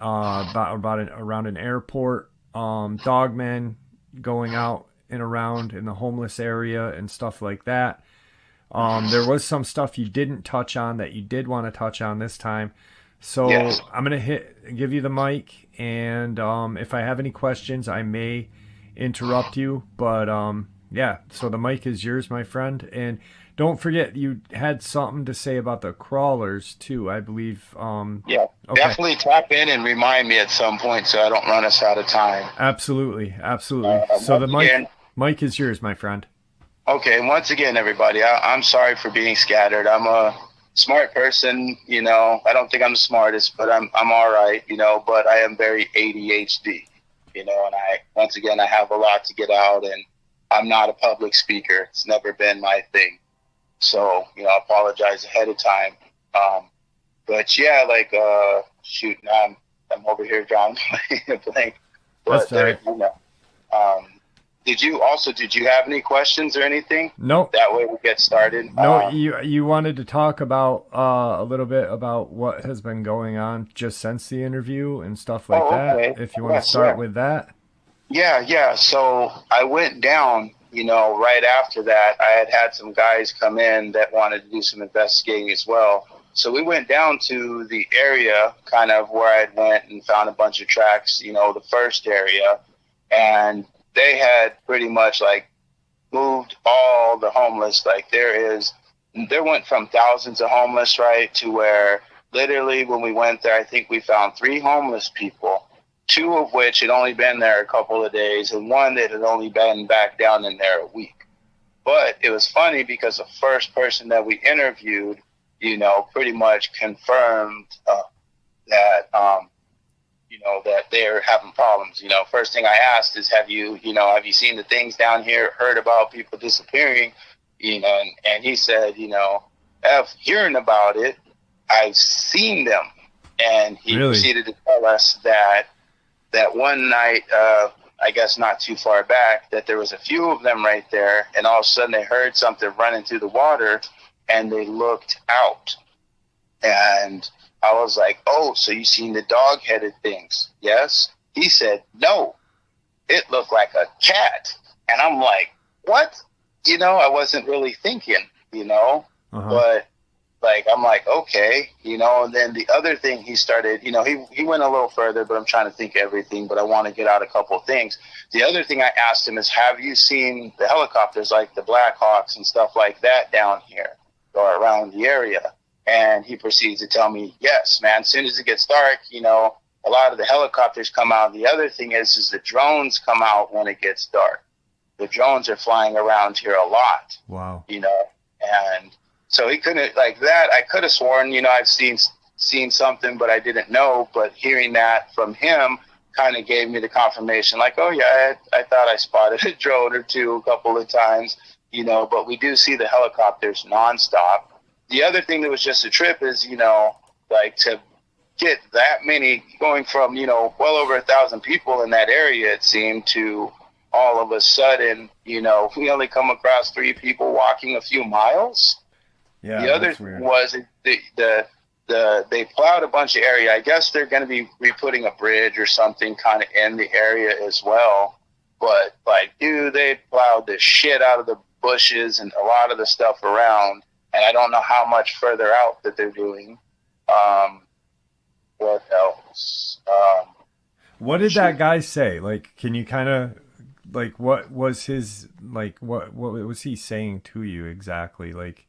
around an airport, dogmen going out and around in the homeless area and stuff like that. There was some stuff you didn't touch on that you did want to touch on this time. So yes. I'm going to give you the mic, and if I have any questions, I may interrupt you. But so the mic is yours, my friend. And don't forget, you had something to say about the crawlers too, I believe. Okay. Definitely tap in and remind me at some point so I don't run us out of time. Absolutely. So the mic is yours, my friend. Okay, once again, everybody, I'm sorry for being scattered. I'm a smart person, I don't think I'm the smartest, but I'm all right, but I am very ADHD, and I have a lot to get out, and I'm not a public speaker. It's never been my thing. So, I apologize ahead of time. But yeah, I'm over here drawing a blank. But that's right. Did you have any questions or anything? Nope. That way we get started. No, you wanted to talk about a little bit about what has been going on just since the interview and stuff like that. Okay. If you want to start with that. Yeah. So I went down, right after that. I had some guys come in that wanted to do some investigating as well. So we went down to the area kind of where I went and found a bunch of tracks, the first area. And they had pretty much moved all the homeless. There went from thousands of homeless, right, to where literally when we went there, I think we found 3 homeless people, 2 of which had only been there a couple of days, and 1 that had only been back down in there a week. But it was funny because the first person that we interviewed, pretty much confirmed that that they're having problems. First thing I asked is, have you seen the things down here, heard about people disappearing? And he said, hearing about it, I've seen them. And he proceeded to tell us that one night, I guess not too far back, that there was a few of them right there, and all of a sudden they heard something running through the water, and they looked out. And I was like, oh, so you seen the dog-headed things? Yes. He said, no, it looked like a cat. And I'm like, what? I wasn't really thinking, but like, I'm like, okay, and then the other thing he started, he went a little further, but I'm trying to think of everything, but I want to get out a couple of things. The other thing I asked him is, have you seen the helicopters like the Blackhawks and stuff like that down here or around the area? And he proceeds to tell me, yes, man, as soon as it gets dark, a lot of the helicopters come out. The other thing is the drones come out when it gets dark. The drones are flying around here a lot. Wow. And so he couldn't, like that. I could have sworn, I've seen something, but I didn't know. But hearing that from him kind of gave me the confirmation, like, oh yeah, I thought I spotted a drone or two a couple of times, but we do see the helicopters nonstop. The other thing that was just a trip is, like to get that many, going from, well over 1,000 people in that area, it seemed, to all of a sudden, we only come across 3 people walking a few miles. Yeah, the other thing was they plowed a bunch of area. I guess they're going to be re-putting a bridge or something kind of in the area as well. But like, dude, they plowed the shit out of the bushes and a lot of the stuff around. And I don't know how much further out that they're doing. What else? What did that guy say? Like, can you kind of, like, what was his, like, what was he saying to you exactly? Like,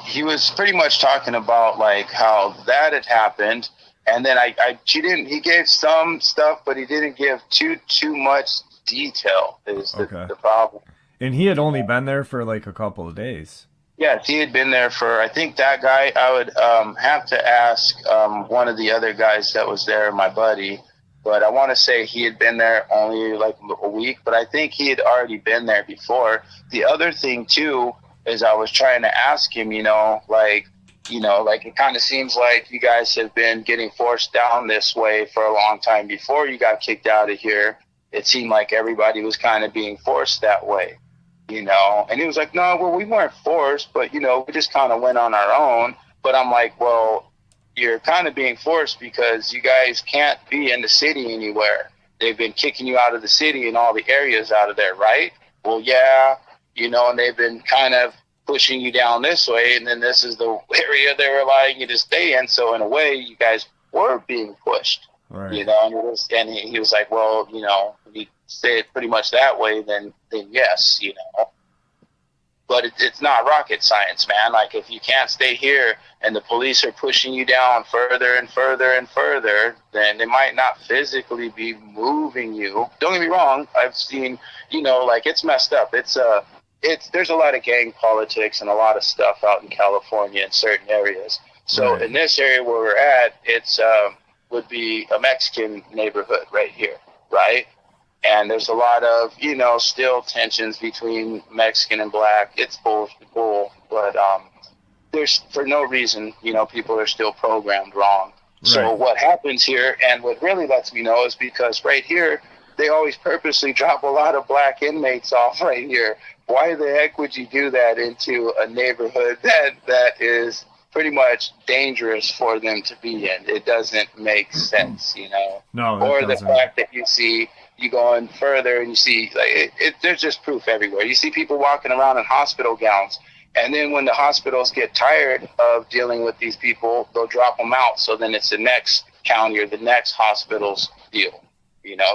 he was pretty much talking about like how that had happened, and then he gave some stuff, but he didn't give too much detail is the problem. And he had only been there for like a couple of days. Yes, he had been there for, I think that guy, I would have to ask one of the other guys that was there, my buddy, but I want to say he had been there only like a week, but I think he had already been there before. The other thing too is I was trying to ask him, like it kind of seems like you guys have been getting forced down this way for a long time before you got kicked out of here. It seemed like everybody was kind of being forced that way. And he was like, no, well, we weren't forced, but, we just kind of went on our own. But I'm like, well, you're kind of being forced because you guys can't be in the city anywhere. They've been kicking you out of the city and all the areas out of there, right? Well, yeah, and they've been kind of pushing you down this way. And then this is the area they were allowing you to stay in. So in a way, you guys were being pushed, right. And he was like, well, if you say it pretty much that way, then yes, but it's not rocket science, man. Like, if you can't stay here and the police are pushing you down further and further and further, then they might not physically be moving you. Don't get me wrong. I've seen, like, it's messed up. There's a lot of gang politics and a lot of stuff out in California in certain areas. So right. In this area where we're at, it's would be a Mexican neighborhood right here, right? And there's a lot of, still tensions between Mexican and black. It's bull, but there's, for no reason, people are still programmed wrong. Right. So what happens here, and what really lets me know, is because right here, they always purposely drop a lot of black inmates off right here. Why the heck would you do that into a neighborhood that is pretty much dangerous for them to be in? It doesn't make sense, No, or the fact that you go in further and you see, like, there's just proof everywhere. You see people walking around in hospital gowns, and then when the hospitals get tired of dealing with these people, they'll drop them out. So then it's the next county or the next hospital's deal,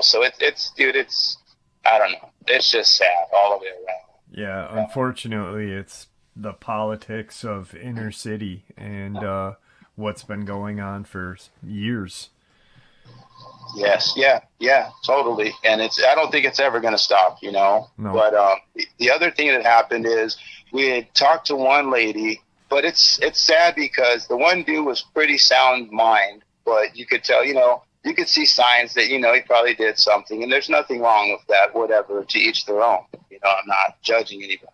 So it's I don't know. It's just sad all the way around. Yeah, unfortunately, it's the politics of inner city and what's been going on for years. Yes, yeah, totally. And I don't think it's ever going to stop, No. But the other thing that happened is we had talked to one lady, but it's sad because the one dude was pretty sound mind, but you could tell, you could see signs that, he probably did something, and there's nothing wrong with that, whatever, to each their own. I'm not judging anybody.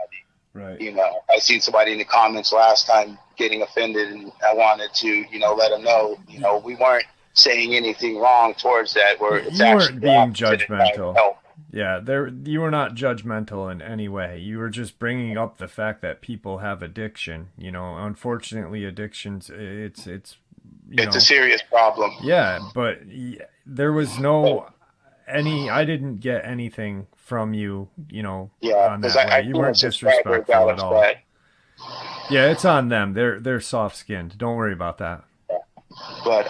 Right. I seen somebody in the comments last time getting offended, and I wanted to, let them know, we weren't saying anything wrong towards that. Where it's you actually weren't being judgmental. Yeah, you were not judgmental in any way. You were just bringing up the fact that people have addiction. Unfortunately, addictions, it's a serious problem. Yeah, but there was I didn't get anything from you, Yeah, on that way. You weren't disrespectful at all. Yeah, it's on them. They're soft skinned. Don't worry about that. But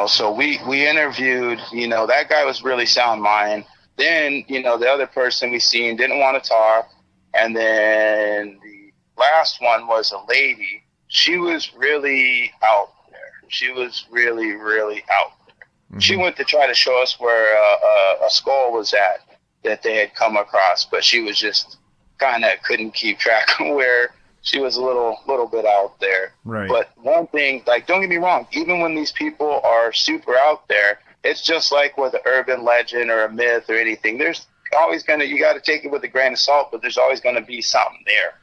so we interviewed, that guy was really sound mind. Then, the other person we seen didn't want to talk. And then the last one was a lady. She was really out there. She was really, really out there. Mm-hmm. She went to try to show us where a skull was at that they had come across, but she was just kind of couldn't keep track of where she was a little bit out there. Right. But one thing, like, don't get me wrong, even when these people are super out there, it's just like with an urban legend or a myth or anything. There's always you got to take it with a grain of salt, but there's always going to be something there.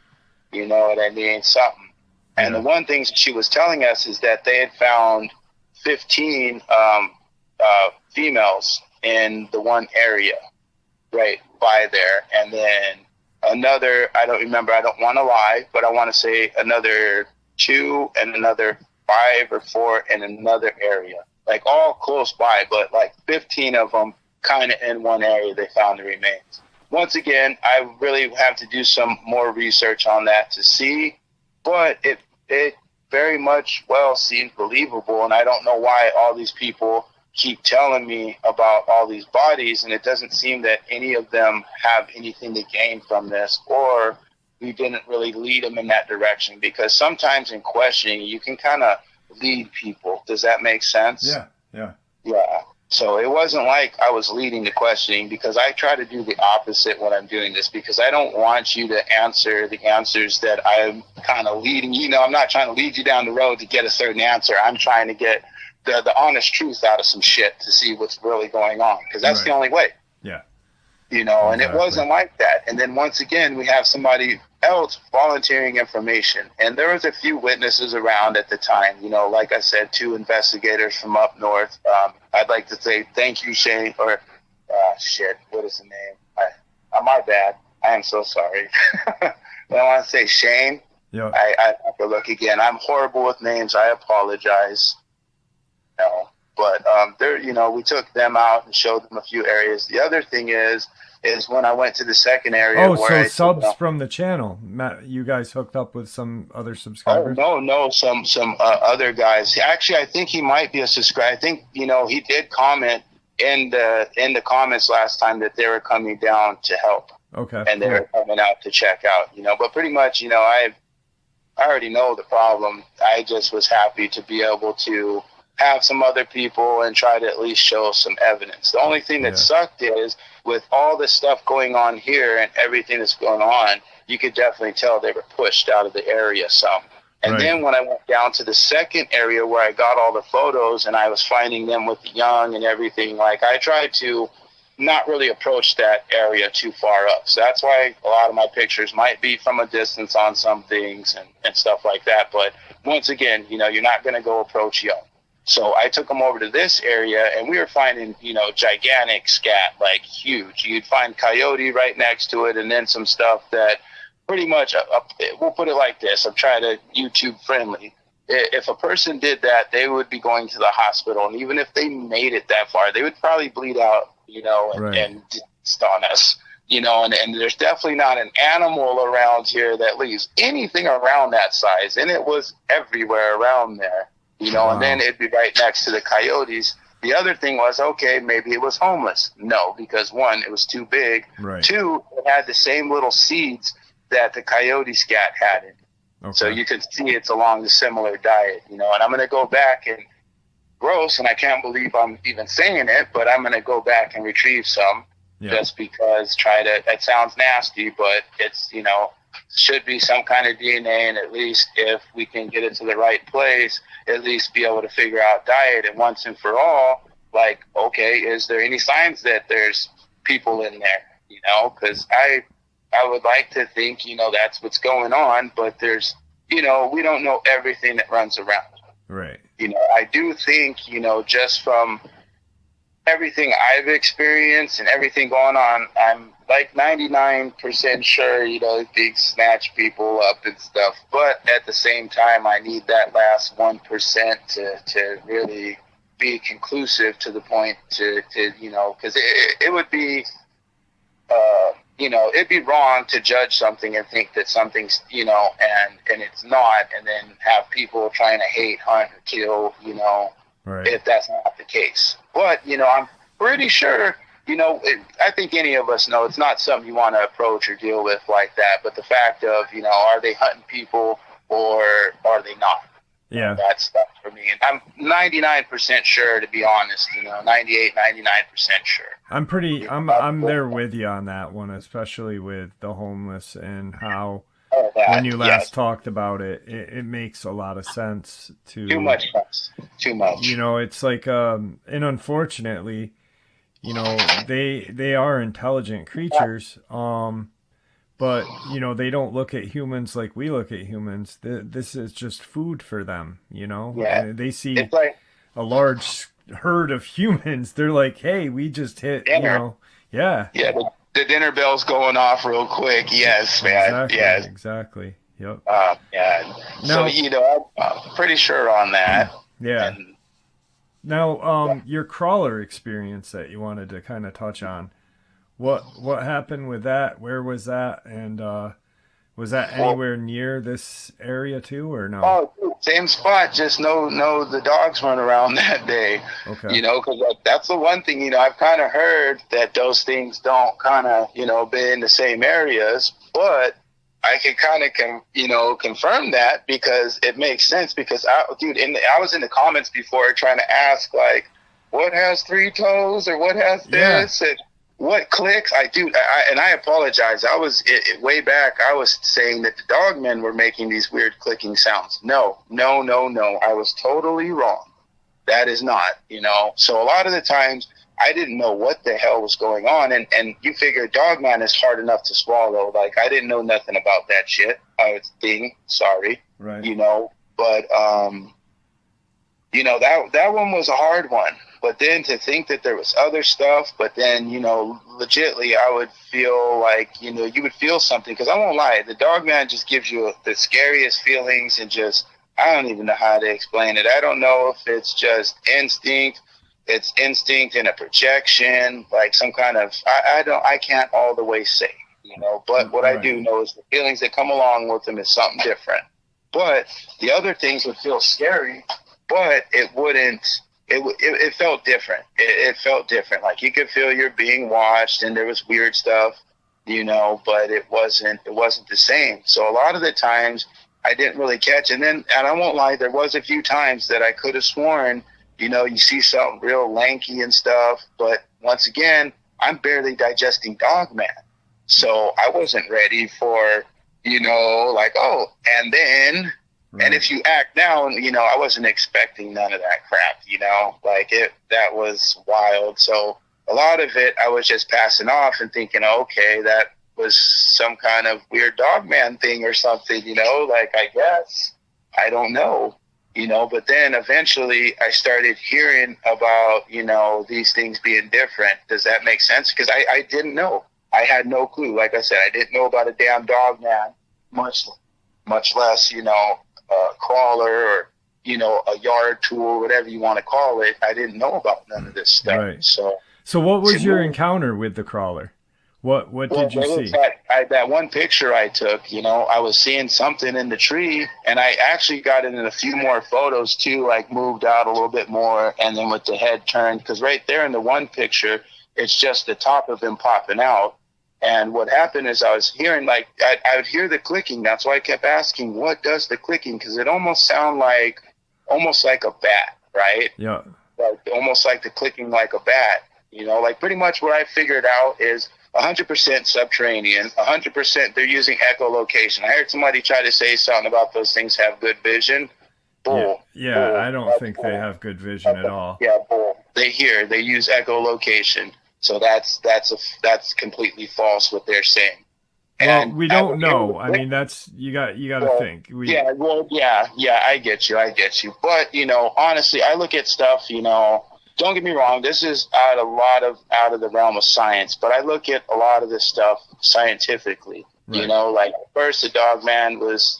You know what I mean? Something. And the one thing she was telling us is that they had found 15 females in the one area right by there. And then another, I don't remember, I don't want to lie, but I want to say another 2 and another 5 or 4 in another area. Like all close by, but like 15 of them kind of in one area they found the remains. Once again, I really have to do some more research on that to see, but it very much seemed believable, and I don't know why all these people keep telling me about all these bodies, and it doesn't seem that any of them have anything to gain from this, or we didn't really lead them in that direction, because sometimes in questioning, you can kind of lead people. Does that make sense? Yeah. So it wasn't like I was leading the questioning, because I try to do the opposite when I'm doing this, because I don't want you to answer the answers that I'm kind of leading. I'm not trying to lead you down the road to get a certain answer. I'm trying to get the honest truth out of some shit to see what's really going on, because that's the only way. Yeah. Exactly. And it wasn't like that. And then once again, we have somebody else volunteering information. And there was a few witnesses around at the time. Like I said, 2 investigators from up north. I'd like to say thank you, Shane, or what is the name? My bad. I am so sorry. I want to say Shane. Yeah. I have to look again. I'm horrible with names. I apologize. But we took them out and showed them a few areas. The other thing is when I went to the second area. Oh, so subs from the channel. Matt, you guys hooked up with some other subscribers? Oh, no, some other guys. Actually, I think he might be a subscriber. I think, he did comment in the comments last time that they were coming down to help. Okay. And they were coming out to check out, but pretty much, I already know the problem. I just was happy to be able to have some other people and try to at least show some evidence. The only thing that sucked is with all this stuff going on here and everything that's going on, you could definitely tell they were pushed out of the area some. And then when I went down to the second area where I got all the photos and I was finding them with the young and everything, like I tried to not really approach that area too far up. So that's why a lot of my pictures might be from a distance on some things and stuff like that. But once again, you're not going to go approach young. So I took them over to this area, and we were finding, gigantic scat, like huge. You'd find coyote right next to it, and then some stuff that pretty much, we'll put it like this. I'm trying to YouTube friendly. If a person did that, they would be going to the hospital, and even if they made it that far, they would probably bleed out, and stun us. And there's definitely not an animal around here that leaves anything around that size, and it was everywhere around there. And then it'd be right next to the coyotes. The other thing was, okay, maybe it was homeless. No, because 1, it was too big. Right. 2, it had the same little seeds that the coyote scat had in. Okay. So you could see it's along the similar diet, and I'm going to go back and gross, and I can't believe I'm even saying it, but I'm going to go back and retrieve some just because it sounds nasty, but it's, should be some kind of DNA, and at least if we can get it to the right place, at least be able to figure out diet. And once and for all, like, okay, is there any signs that there's people in there? Because I would like to think, that's what's going on, but there's, we don't know everything that runs around. Right. I do think, just from everything I've experienced and everything going on, I'm like 99% sure, they snatch people up and stuff. But at the same time, I need that last 1% to really be conclusive to the point to because it would be, it'd be wrong to judge something and think that something's, and it's not, and then have people trying to hate, hunt, or kill, Right. if that's not the case. But, I'm pretty sure, I think any of us know it's not something you want to approach or deal with like that. But the fact of, are they hunting people or are they not? Yeah. That's for me. And I'm 99% sure, to be honest, 98, 99% sure. I'm there with you on that one, especially with the homeless and how when you last yes. talked about it, it makes a lot of sense to Too much sense. Too much. It's like and unfortunately, they are intelligent creatures, but they don't look at humans like we look at humans. This is just food for them, Yeah. They see It's like a large herd of humans. They're like, hey, we just hit dinner. Yeah, the dinner bell's going off real quick. Yes, man. Exactly. Yes. Exactly. Yep. Yeah. Now, so I'm pretty sure on that. Yeah. And, now, your crawler experience that you wanted to kind of touch on, what happened with that? Where was that? And was that anywhere near this area too, or no? Oh, dude, same spot. Just no, the dogs weren't around that day. Okay. Because that's the one thing. I've kind of heard that those things don't kind of be in the same areas, but I can kind of confirm that because it makes sense. Because I was in the comments before trying to ask like, what has 3 toes or what has this and what clicks. And I apologize. I was way back. I was saying that the dogmen were making these weird clicking sounds. No. I was totally wrong. That is not. So a lot of the times I didn't know what the hell was going on. And you figure Dogman is hard enough to swallow. Like, I didn't know nothing about that shit. I was sorry. Right. But, that one was a hard one. But then to think that there was other stuff, but then, legitly, I would feel like, you would feel something. Because I won't lie, the Dogman just gives you the scariest feelings and just, I don't even know how to explain it. I don't know if it's just instinct. It's instinct and a projection, like some kind of, I can't all the way say, but what I do know is the feelings that come along with them is something different. But the other things would feel scary, but it wouldn't, it felt different. It felt different. Like you could feel you're being watched and there was weird stuff, but it wasn't the same. So a lot of the times I didn't really catch. And I won't lie, there was a few times that I could have sworn, you see something real lanky and stuff, but once again, I'm barely digesting Dogman. So I wasn't ready for, like, oh, and then, right. And if you act now, I wasn't expecting none of that crap, that was wild. So a lot of it, I was just passing off and thinking, okay, that was some kind of weird Dogman thing or something, I guess, I don't know. But then eventually I started hearing about, these things being different. Does that make sense? Because I didn't know. I had no clue. Like I said, I didn't know about a damn Dogman, much less, a crawler or, a yard tool, whatever you want to call it. I didn't know about none of this stuff. Right. So what was your encounter with the crawler? What did you see? That one picture I took, I was seeing something in the tree, and I actually got it in a few more photos too, like moved out a little bit more, and then with the head turned, because right there in the one picture, it's just the top of him popping out. And what happened is I was hearing, I would hear the clicking. That's why I kept asking, what does the clicking? Because it almost sounded like a bat, right? Yeah. Almost like the clicking like a bat. Pretty much what I figured out is 100% subterranean, 100% they're using echolocation. I heard somebody try to say something about those things have good vision. Bull. Yeah, I don't think they have good vision at all. Yeah, bull. They use echolocation. So that's completely false what they're saying. Well, we don't know. I mean, that's you got to think. Yeah, I get you. But honestly, I look at stuff. Don't get me wrong. This is out of the realm of science. But I look at a lot of this stuff scientifically. Right. First the Dogman was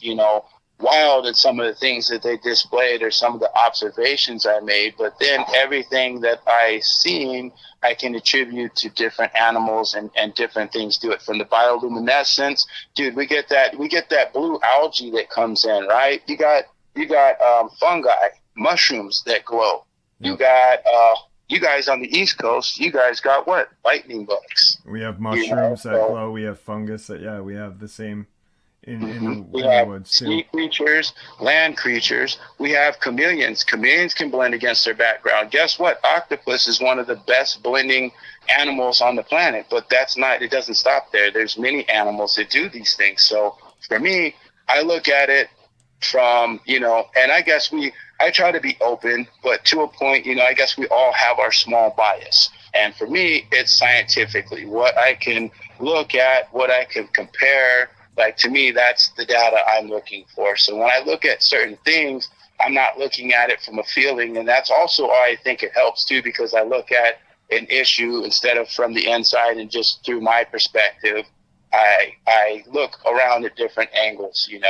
wild in some of the things that they displayed or some of the observations I made. But then everything that I seen, I can attribute to different animals and different things do it. From the bioluminescence, dude, we get that blue algae that comes in, right? You got fungi, mushrooms that glow. You got you guys on the East Coast, you guys got what? Lightning bugs. We have mushrooms that glow. We have fungus that, we have the same in we the have woods too. sea creatures, land creatures. We have chameleons. Chameleons can blend against their background. Guess what? Octopus is one of the best blending animals on the planet, but it doesn't stop there. There's many animals that do these things. So for me, I look at it from, and I guess I try to be open, but to a point, I guess we all have our small bias. And for me, it's scientifically what I can look at, what I can compare. Like, to me, that's the data I'm looking for. So when I look at certain things, I'm not looking at it from a feeling. And that's also why I think it helps too, because I look at an issue instead of from the inside and just through my perspective. I look around at different angles, in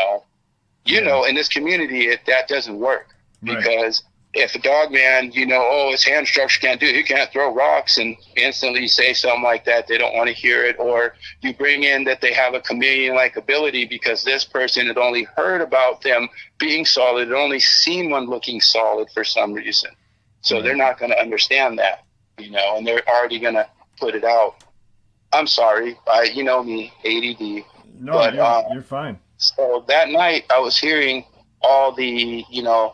this community, that doesn't work. Right. Because if a dogman, his hand structure can't do it, he can't throw rocks, and instantly you say something like that, they don't want to hear it. Or you bring in that they have a chameleon-like ability because this person had only heard about them being solid, had only seen one looking solid for some reason. So they're not going to understand that, and they're already going to put it out. I'm sorry, me, ADD. No, but, you're fine. So that night I was hearing all the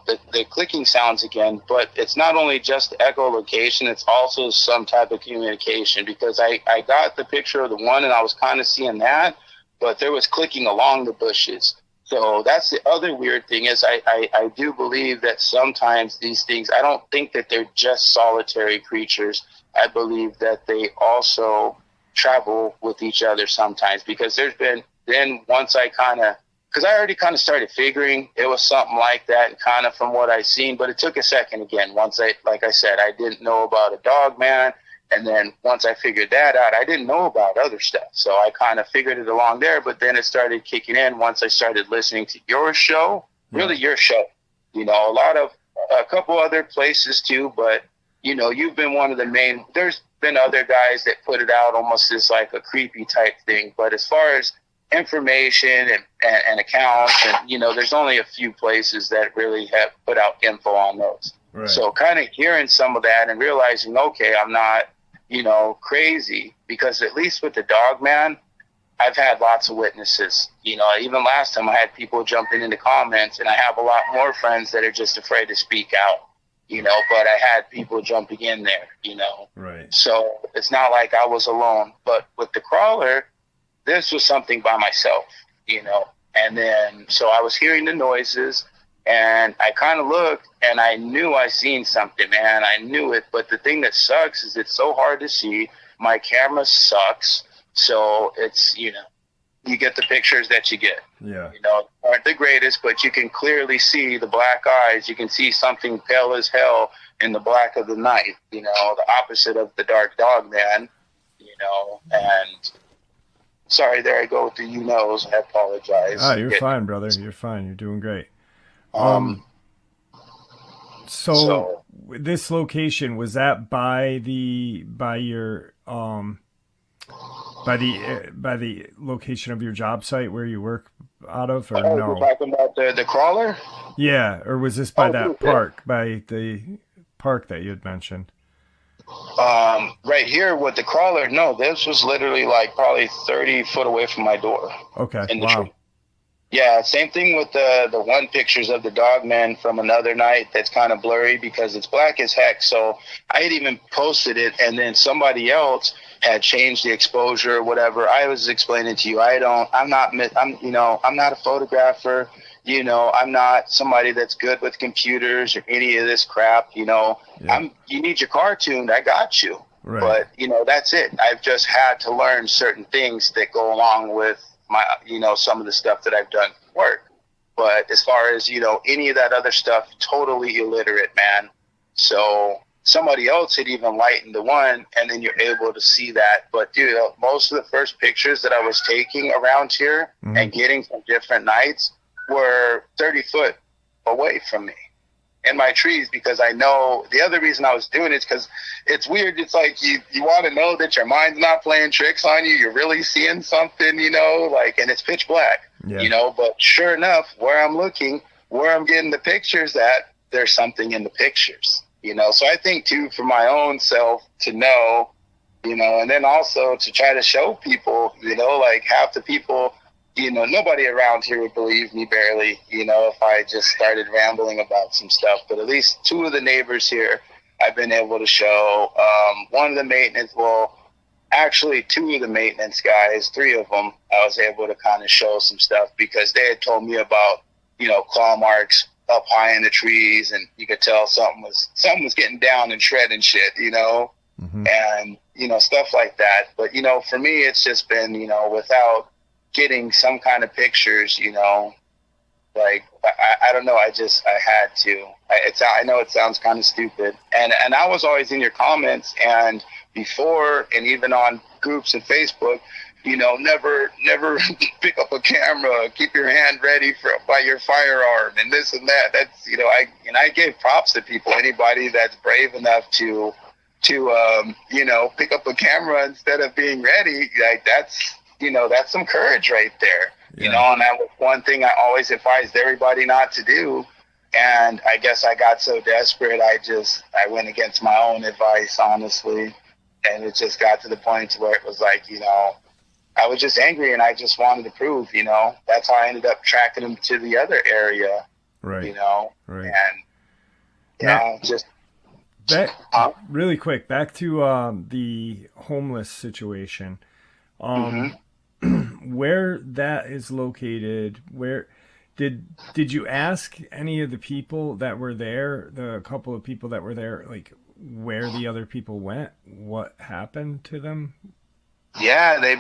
the clicking sounds again, but it's not only just echolocation, it's also some type of communication, because I got the picture of the one and I was kind of seeing that, but there was clicking along the bushes. So that's the other weird thing is I do believe that sometimes these things, I don't think that they're just solitary creatures. I believe that they also travel with each other sometimes, because there's been, then once because I already kind of started figuring it was something like that, kind of from what I seen, but it took a second again. Once like I said, I didn't know about a dogman, and then once I figured that out, I didn't know about other stuff. So I kind of figured it along there, but then it started kicking in once I started listening to your show, really your show. A couple other places too, but you've been one of the main. There's been other guys that put it out almost as like a creepy type thing, but as far as information and accounts, and there's only a few places that really have put out info on those. Right. So kind of hearing some of that and realizing, okay, I'm not crazy, because at least with the Dogman, I've had lots of witnesses. Even last time I had people jumping into comments, and I have a lot more friends that are just afraid to speak out, but I had people jumping in there, Right. So it's not like I was alone. But with the crawler, this was something by myself, and then so I was hearing the noises, and I kind of looked, and I knew I seen something, man. I knew it. But the thing that sucks is it's so hard to see. My camera sucks, so it's you get the pictures that you get. Yeah. Aren't the greatest, but you can clearly see the black eyes. You can see something pale as hell in the black of the night. The opposite of the dark Dogman. And. Sorry, there I go with the I apologize. You're fine, brother. You're fine. You're doing great. So this location, was that by the location of your job site where you work out of, or no? You're talking about the crawler? Yeah, or was this by that park, by the park that you had mentioned? Right here with the crawler, no, this was literally like probably 30 foot away from my door. Okay. In the Wow. tree. Yeah, same thing with the one pictures of the Dogman from another night that's kind of blurry because it's black as heck. So I had even posted it, and then somebody else had changed the exposure or whatever. I was explaining to you, I'm not a photographer. I'm not somebody that's good with computers or any of this crap. Yeah. You need your car tuned. I got you. Right. But, that's it. I've just had to learn certain things that go along with my, some of the stuff that I've done for work. But as far as, any of that other stuff, totally illiterate, man. So somebody else had even lightened the one, and then you're able to see that. But, dude, most of the first pictures that I was taking around here and getting from different nights, were 30 foot away from me in my trees, because I know the other reason I was doing it is because it's weird. It's like you want to know that your mind's not playing tricks on you. You're really seeing something, you know, like, and it's pitch black, you know, but sure enough, where I'm looking, where I'm getting the pictures at, there's something in the pictures, you know? So I think too, for my own self to know, you know, and then also to try to show people, you know, like half the people, you know, nobody around here would believe me barely, you know, if I just started rambling about some stuff. But at least two of the neighbors here, I've been able to show. One of the maintenance, well, actually two of the maintenance guys, three of them, I was able to kind of show some stuff, because they had told me about, you know, claw marks up high in the trees, and you could tell something was getting down and shredding shit, you know, and, you know, stuff like that. But, you know, for me, it's just been, you know, without getting some kind of pictures, you know, like, I don't know, I had to. I know it sounds kind of stupid. And I was always in your comments and before, and even on groups and Facebook, you know, never pick up a camera, keep your hand ready by your firearm and this and that. That's, you know, I gave props to people, anybody that's brave enough to you know, pick up a camera instead of being ready. Like, that's, you know, that's some courage right there, you know, and that was one thing I always advised everybody not to do. And I guess I got so desperate, I went against my own advice, honestly. And it just got to the point where it was like, you know, I was just angry and I just wanted to prove, you know, that's how I ended up tracking him to the other area, you know, and yeah, just. Really quick, back to the homeless situation. Where that is located, where did you ask any of the people that were there, the couple of people that were there, like where the other people went, what happened to them? Yeah, they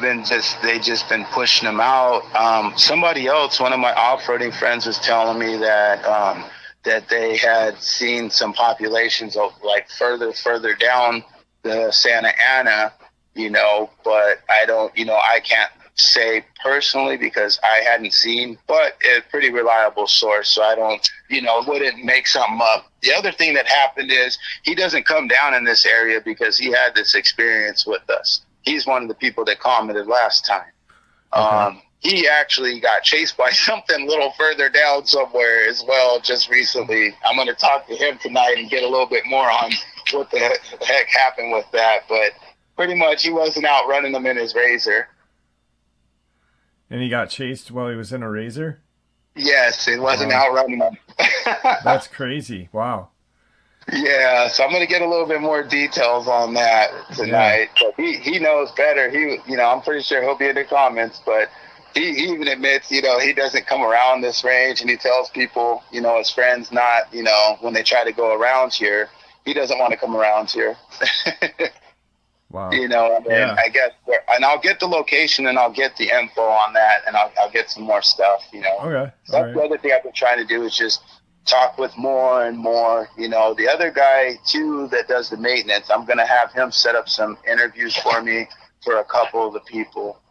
just been pushing them out. Somebody else, one of my off-roading friends, was telling me that that they had seen some populations of like further down the Santa Ana, you know, but I can't say personally because I hadn't seen, but a pretty reliable source. So I don't, you know, wouldn't make something up. The other thing that happened is he doesn't come down in this area because he had this experience with us. He's one of the people that commented last time. Okay. He actually got chased by something a little further down somewhere as well just recently. I'm going to talk to him tonight and get a little bit more on what the heck happened with that. But pretty much he wasn't out running them in his Razor. And he got chased while he was in a Razor? Yes, he wasn't out running them. That's crazy. Wow. Yeah, so I'm going to get a little bit more details on that tonight. Yeah. But he knows better. I'm pretty sure he'll be in the comments, but he even admits, you know, he doesn't come around this range, and he tells people, you know, his friends not, you know, when they try to go around here, he doesn't want to come around here. Wow. You know, and I guess, and I'll get the location and I'll get the info on that, and I'll get some more stuff, you know. Okay. So that's the other thing I've been trying to do is just talk with more and more, you know. The other guy too that does the maintenance, I'm going to have him set up some interviews for me for a couple of the people.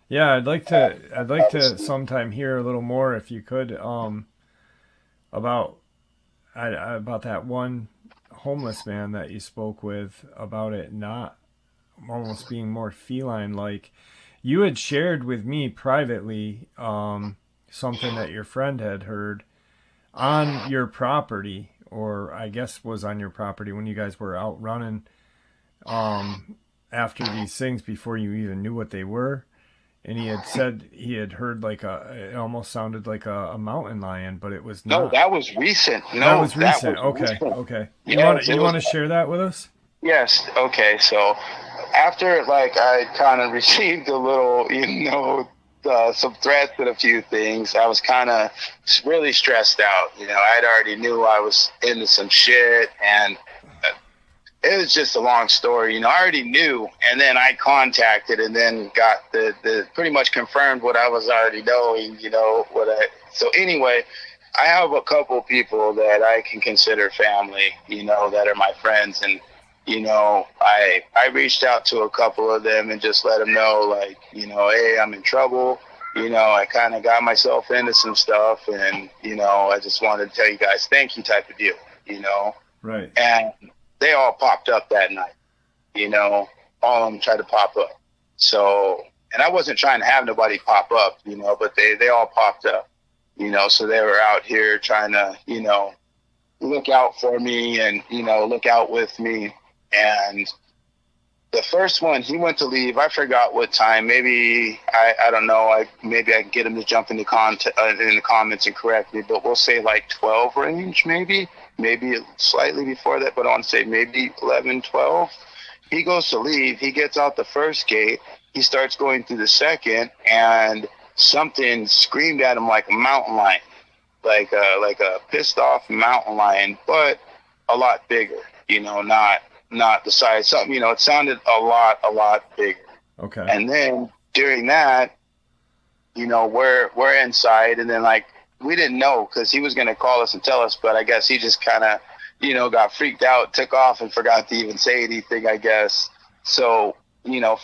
Yeah, I'd like to sometime hear a little more, if you could, about that one homeless man that you spoke with, about it not almost being more feline like. You had shared with me privately something that your friend had heard on your property, or I guess was on your property when you guys were out running after these things before you even knew what they were. And he had said he had heard it almost sounded like a mountain lion, but it was not. No, that was recent. That was recent. Okay. You want to share that with us? Yes. Okay. So after I kind of received a little, you know, some threats and a few things, I was kind of really stressed out. You know, I'd already knew I was into some shit, and it was just a long story. You know, I already knew, and then I contacted and then got the pretty much confirmed what I was already knowing, you know, so anyway, I have a couple of people that I can consider family, you know, that are my friends. And, you know, I reached out to a couple of them and just let them know, like, you know, hey, I'm in trouble. I kind of got myself into some stuff, and, I just wanted to tell you guys, thank you type of deal, Right. And they all popped up that night, all of them tried to pop up. So, and I wasn't trying to have nobody pop up, but they all popped up, so they were out here trying to, look out for me and, look out with me. And the first one, he went to leave. I forgot what time. Maybe I don't know. Maybe I can get him to jump in the comments and correct me. But we'll say like 12 range, maybe slightly before that. But I want to say maybe 11, 12. He goes to leave. He gets out the first gate. He starts going through the second, and something screamed at him like a mountain lion, like a pissed off mountain lion, but a lot bigger. Not the size. Something, it sounded a lot bigger. Okay. And then during that, we're inside, and then like we didn't know because he was gonna call us and tell us, but I guess he just kind of, got freaked out, took off, and forgot to even say anything, I guess. So,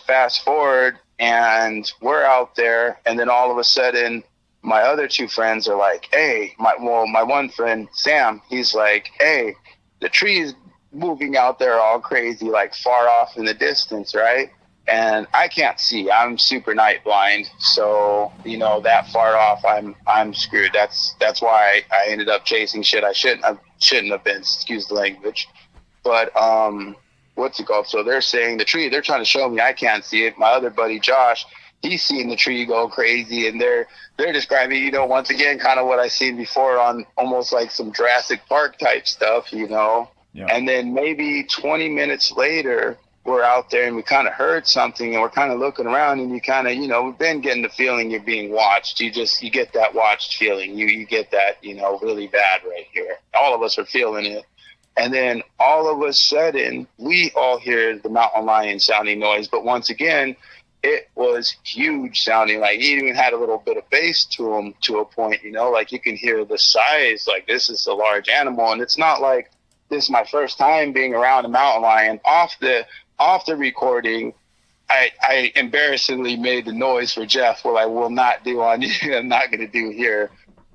fast forward, and we're out there, and then all of a sudden, my other two friends are like, "Hey," my one friend Sam, he's like, "Hey, the tree's moving out there all crazy, like far off in the distance, right?" And I can't see. I'm super night blind, so that far off, I'm screwed. That's why I ended up chasing shit I shouldn't have been. Excuse the language, but what's it called? So they're saying the tree. They're trying to show me I can't see it. My other buddy Josh, he's seen the tree go crazy, and they're describing, once again, kind of what I seen before on almost like some Jurassic Park type stuff, Yeah. And then maybe 20 minutes later, we're out there and we kind of heard something, and we're kind of looking around, and you kind of, we've been getting the feeling you're being watched. You get that watched feeling. You get that, really bad right here. All of us are feeling it. And then all of a sudden, we all hear the mountain lion sounding noise. But once again, it was huge sounding. Like, he even had a little bit of bass to him to a point, like you can hear the size. Like, this is a large animal. And it's not like this is my first time being around a mountain lion. Off the recording, I embarrassingly made the noise for Jeff, what I will not do on you. I'm not going to do here.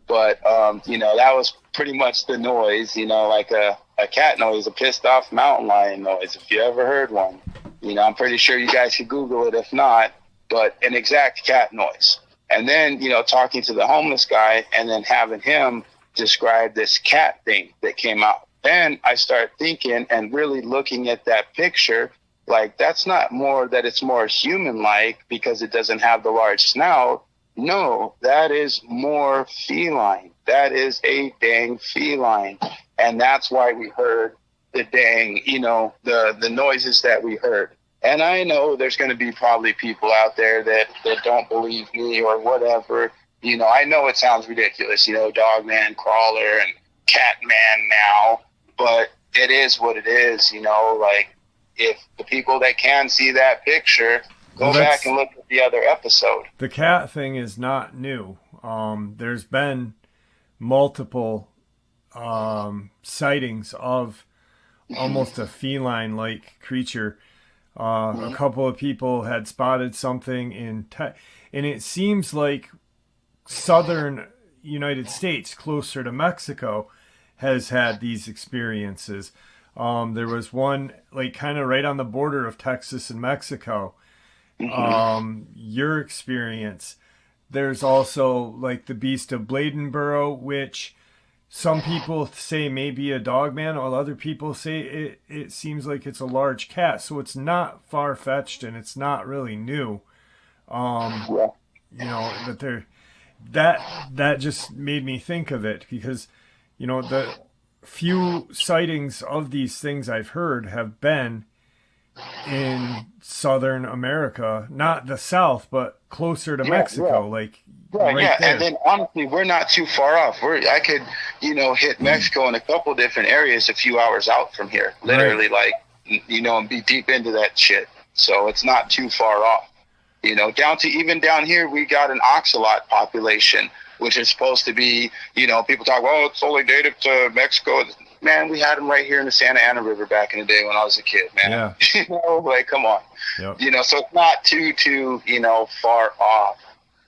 But, that was pretty much the noise, like a cat noise, a pissed off mountain lion noise, if you ever heard one. I'm pretty sure you guys could Google it if not, but an exact cat noise. And then, talking to the homeless guy and then having him describe this cat thing that came out. Then I start thinking and really looking at that picture, like that's not more that it's more human-like because it doesn't have the large snout. No, that is more feline. That is a dang feline. And that's why we heard the dang, the noises that we heard. And I know there's going to be probably people out there that don't believe me or whatever. I know it sounds ridiculous, Dogman, Crawler, and Catman now, but it is what it is, like if the people that can see that picture, go back and look at the other episode. The cat thing is not new. There's been multiple sightings of almost a feline-like creature. A couple of people had spotted something and it seems like southern United States, closer to Mexico, has had these experiences. There was one like kind of right on the border of Texas and Mexico. Your experience. There's also like the beast of Bladenboro, which some people say may be a dogman, while other people say it seems like it's a large cat. So it's not far-fetched and it's not really new. But that just made me think of it because, the few sightings of these things I've heard have been in Southern America, not the South, but closer to Mexico, like right there. And then honestly, we're not too far off. I could, hit Mexico in a couple different areas a few hours out from here, literally, like, and be deep into that shit. So it's not too far off. Even down here, we got an ocelot population, which is supposed to be, people talk, well, it's only native to Mexico. Man, we had them right here in the Santa Ana River back in the day when I was a kid, man. Yeah. Like, come on. Yep. So it's not too, far off,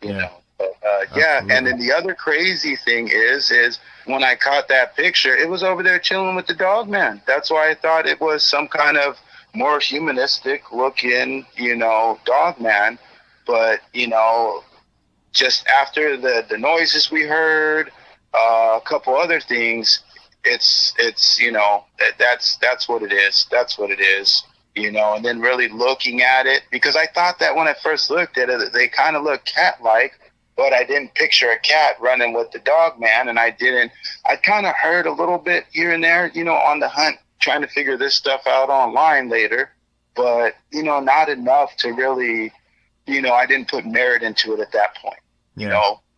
know. Yeah, Absolutely. and then the other crazy thing is when I caught that picture, it was over there chilling with the Dogman. That's why I thought it was some kind of more humanistic looking, Dogman. But just after the noises we heard, a couple other things, it's that's what it is. That's what it is. And then really looking at it, because I thought that when I first looked at it, they kind of look cat-like, but I didn't picture a cat running with the dog man, and I kind of heard a little bit here and there, on the hunt, trying to figure this stuff out online later, but, not enough to really, I didn't put merit into it at that point,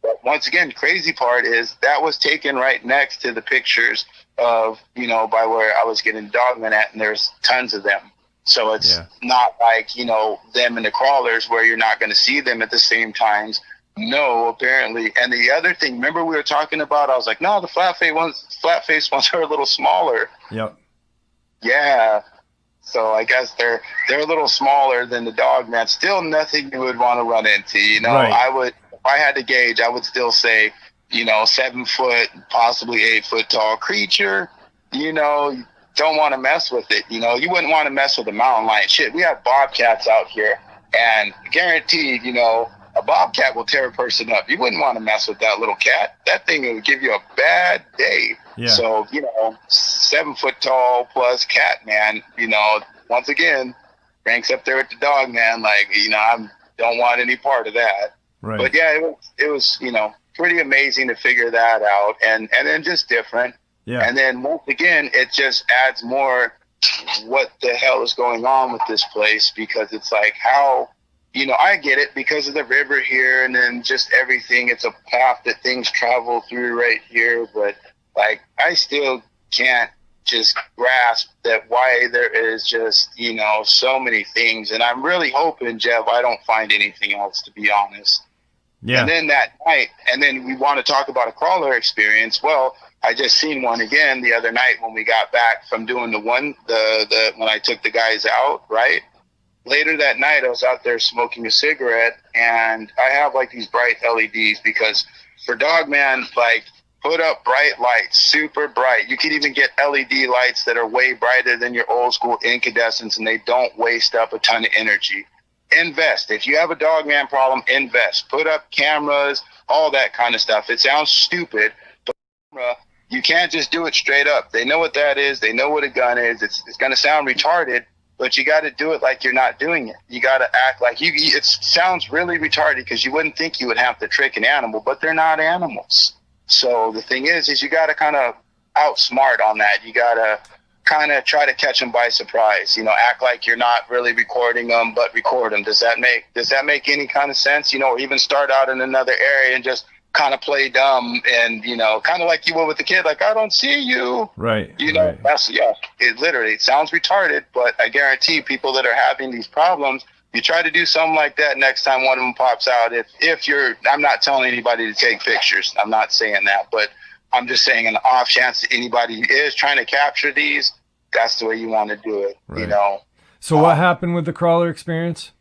But once again, crazy part is that was taken right next to the pictures of, by where I was getting Dogman at, and there's tons of them. So it's not like, them and the crawlers where you're not going to see them at the same times. No, apparently. And the other thing, remember we were talking about, I was like, no, the flat face ones are a little smaller. Yep. Yeah. So I guess they're a little smaller than the Dogman. Still nothing you would want to run into. Right. I would, if I had to gauge, I would still say, 7 foot, possibly 8 foot tall creature, don't want to mess with it. You wouldn't want to mess with a mountain lion. Shit, we have bobcats out here, and guaranteed, a bobcat will tear a person up. You wouldn't want to mess with that little cat. That thing would give you a bad day. Yeah. So, 7 foot tall plus Catman, once again, ranks up there with the Dogman. Like, I don't want any part of that. Right. But yeah, it was, pretty amazing to figure that out, and then just different. Yeah. And then once again, it just adds more what the hell is going on with this place, because it's like how, I get it because of the river here and then just everything. It's a path that things travel through right here. But like, I still can't just grasp that why there is just, so many things. And I'm really hoping, Jeff, I don't find anything else, to be honest. Yeah. And then that night, and then we want to talk about a crawler experience. Well, I just seen one again the other night when we got back from doing the when I took the guys out, right? Later that night, I was out there smoking a cigarette, and I have like these bright LEDs because for Dogman, like, put up bright lights, super bright. You can even get LED lights that are way brighter than your old school incandescents, and they don't waste up a ton of energy. Invest. If you have a Dogman problem, invest. Put up cameras, all that kind of stuff. It sounds stupid, but you can't just do it straight up. They know what that is. They know what a gun is. It's going to sound retarded, but you got to do it like you're not doing it. You got to act like you. It sounds really retarded because you wouldn't think you would have to trick an animal, but they're not animals. So the thing is you got to kind of outsmart on that. You got to kind of try to catch them by surprise. Act like you're not really recording them, but record them. Does that make any kind of sense? Or even start out in another area and just kind of play dumb and, kind of like you would with the kid, like, I don't see you. Right. Right. It sounds retarded, but I guarantee people that are having these problems, you try to do something like that next time one of them pops out. I'm not telling anybody to take pictures. I'm not saying that, but I'm just saying an off chance that anybody is trying to capture these, that's the way you want to do it, right. So what happened with the crawler experience?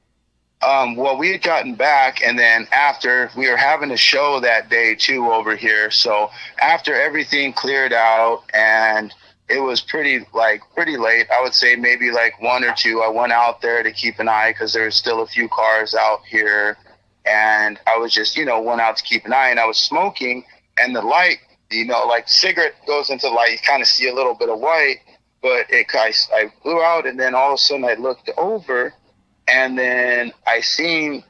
Well, we had gotten back, and then after we were having a show that day too over here. So after everything cleared out and it was pretty late, I would say maybe like 1 or 2, I went out there to keep an eye because there's still a few cars out here. And I was just, went out to keep an eye, and I was smoking, and the light, like cigarette goes into light, you kind of see a little bit of white, but I blew out, and then all of a sudden I looked over, and then I seen,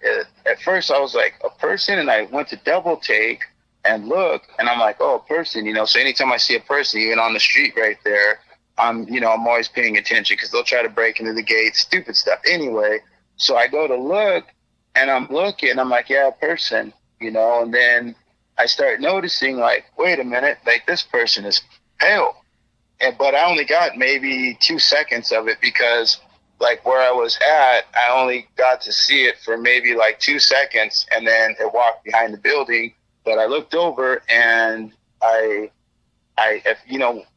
at first I was like, a person, and I went to double take and look, and I'm like, oh, a person, so anytime I see a person, even on the street right there, I'm always paying attention because they'll try to break into the gate, stupid stuff. Anyway, so I go to look, and I'm looking, I'm like, yeah, a person, and then I start noticing, like, wait a minute, like, this person is pale. But I only got maybe 2 seconds of it because, like, where I was at, I only got to see it for maybe, like, 2 seconds, and then it walked behind the building. But I looked over, and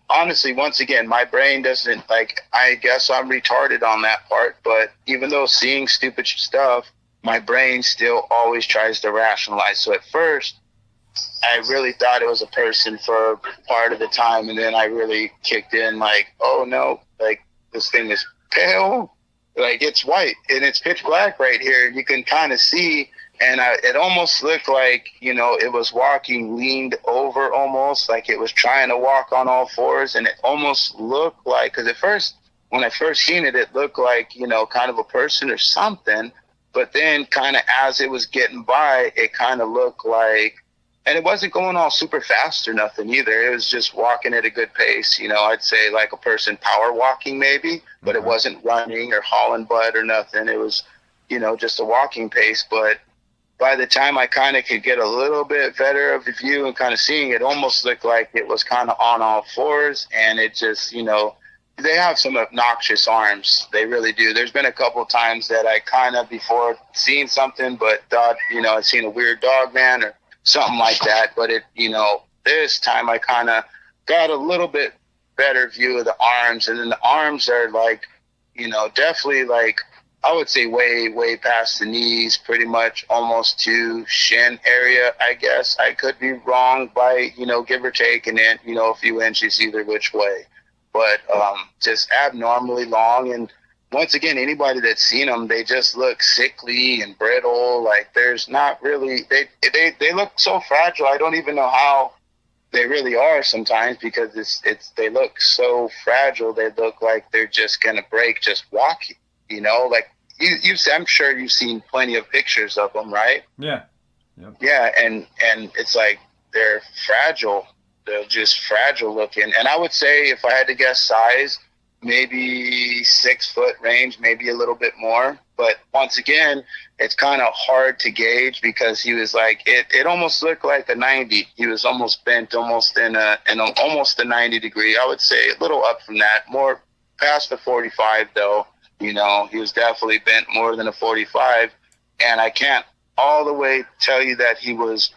honestly, once again, my brain doesn't, like, I guess I'm retarded on that part. But even though seeing stupid stuff, my brain still always tries to rationalize. So at first, I really thought it was a person for part of the time, and then I really kicked in like, oh no, like this thing is pale, like it's white and it's pitch black right here. You can kind of see, and it almost looked like, you know, it was walking leaned over, almost like it was trying to walk on all fours, and it almost looked like, because at first, when I first seen it, it looked like, you know, kind of a person or something, but then kind of as it was getting by, it kind of looked like, and it wasn't going all super fast or nothing either. It was just walking at a good pace. You know, I'd say like a person power walking maybe, but it wasn't running or hauling butt or nothing. It was, you know, just a walking pace. But by the time I kind of could get a little bit better of the view and kind of seeing, it almost looked like it was kind of on all fours. And it just, you know, they have some obnoxious arms. They really do. There's been a couple of times that I kind of before seen something, but thought, you know, I'd seen a weird Dogman or something like that. But it, you know, this time I kind of got a little bit better view of the arms, and then the arms are like, you know, definitely like, I would say way past the knees, pretty much almost to shin area, I guess. I could be wrong by, you know, give or take, and then, you know, a few inches either which way. But just abnormally long. And once again, anybody that's seen them, they just look sickly and brittle. Like there's not really, they look so fragile. I don't even know how they really are sometimes, because they look so fragile. They look like they're just gonna break just walking. You know, like I'm sure you've seen plenty of pictures of them, right? Yeah. Yep. Yeah, and it's like they're fragile. They're just fragile looking. And I would say, if I had to guess size, maybe 6 foot range, maybe a little bit more. But once again, it's kind of hard to gauge, because he was like, it almost looked like a 90. He was almost bent, almost in almost a 90 degree. I would say a little up from that, more past the 45 though. You know, he was definitely bent more than a 45. And I can't all the way tell you that he was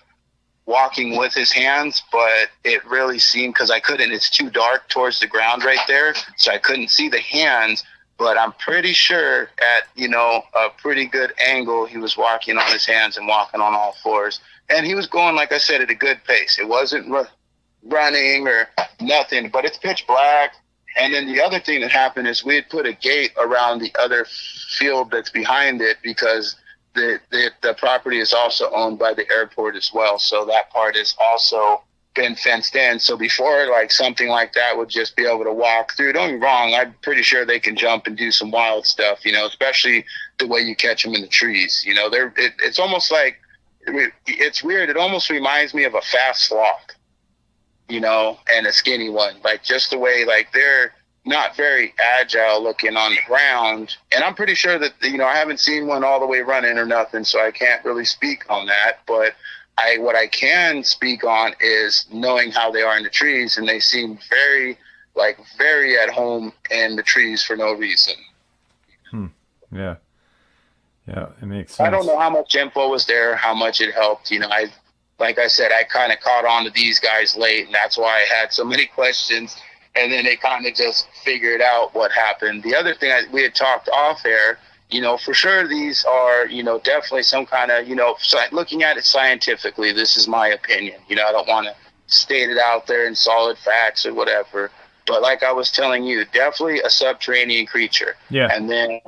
walking with his hands, but it really seemed, because I couldn't, it's too dark towards the ground right there, so I couldn't see the hands, but I'm pretty sure at, you know, a pretty good angle, he was walking on his hands and walking on all fours. And he was going, like I said, at a good pace. It wasn't running or nothing, but it's pitch black. And then the other thing that happened is we had put a gate around the other field that's behind it, because the property is also owned by the airport as well. So that part has also been fenced in. So before, like, something like that would just be able to walk through, don't get me wrong, I'm pretty sure they can jump and do some wild stuff, you know, especially the way you catch them in the trees. You know, it's almost like, it's weird. It almost reminds me of a fast sloth, you know, and a skinny one. Like, just the way, like, they're not very agile looking on the ground. And I'm pretty sure that, you know, I haven't seen one all the way running or nothing, so I can't really speak on that. But what I can speak on is knowing how they are in the trees, and they seem very at home in the trees for no reason. Yeah. Yeah, it makes sense. I don't know how much info was there, how much it helped. You know, like I said, I kind of caught on to these guys late, and that's why I had so many questions. And then they kind of just figured out what happened. The other thing we had talked off air, you know, for sure these are, you know, definitely some kind of, you know, looking at it scientifically, this is my opinion. You know, I don't want to state it out there in solid facts or whatever. But like I was telling you, definitely a subterranean creature. Yeah. And then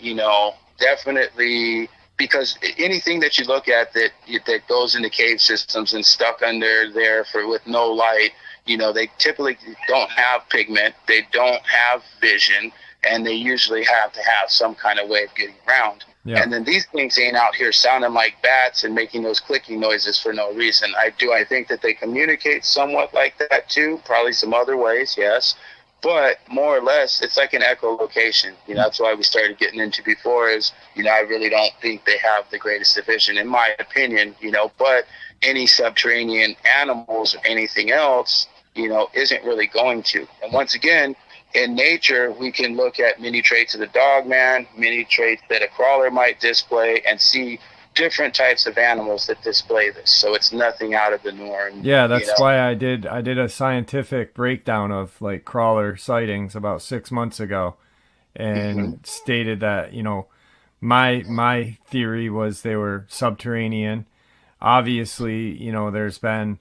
you know, definitely, because anything that you look at that goes into cave systems and stuck under there with no light, you know, they typically don't have pigment, they don't have vision, and they usually have to have some kind of way of getting around. Yeah. And then these things ain't out here sounding like bats and making those clicking noises for no reason. I think that they communicate somewhat like that too, probably some other ways, yes. But more or less, it's like an echolocation. You know, that's why we started getting into before is, you know, I really don't think they have the greatest division, in my opinion, you know, but any subterranean animals or anything else, you know, isn't really going to. And once again, in nature, we can look at many traits of the dogman, many traits that a crawler might display, and see different types of animals that display this. So it's nothing out of the norm. Yeah, that's why I did a scientific breakdown of like crawler sightings about 6 months ago, and stated that, you know, my theory was they were subterranean. Obviously, there's been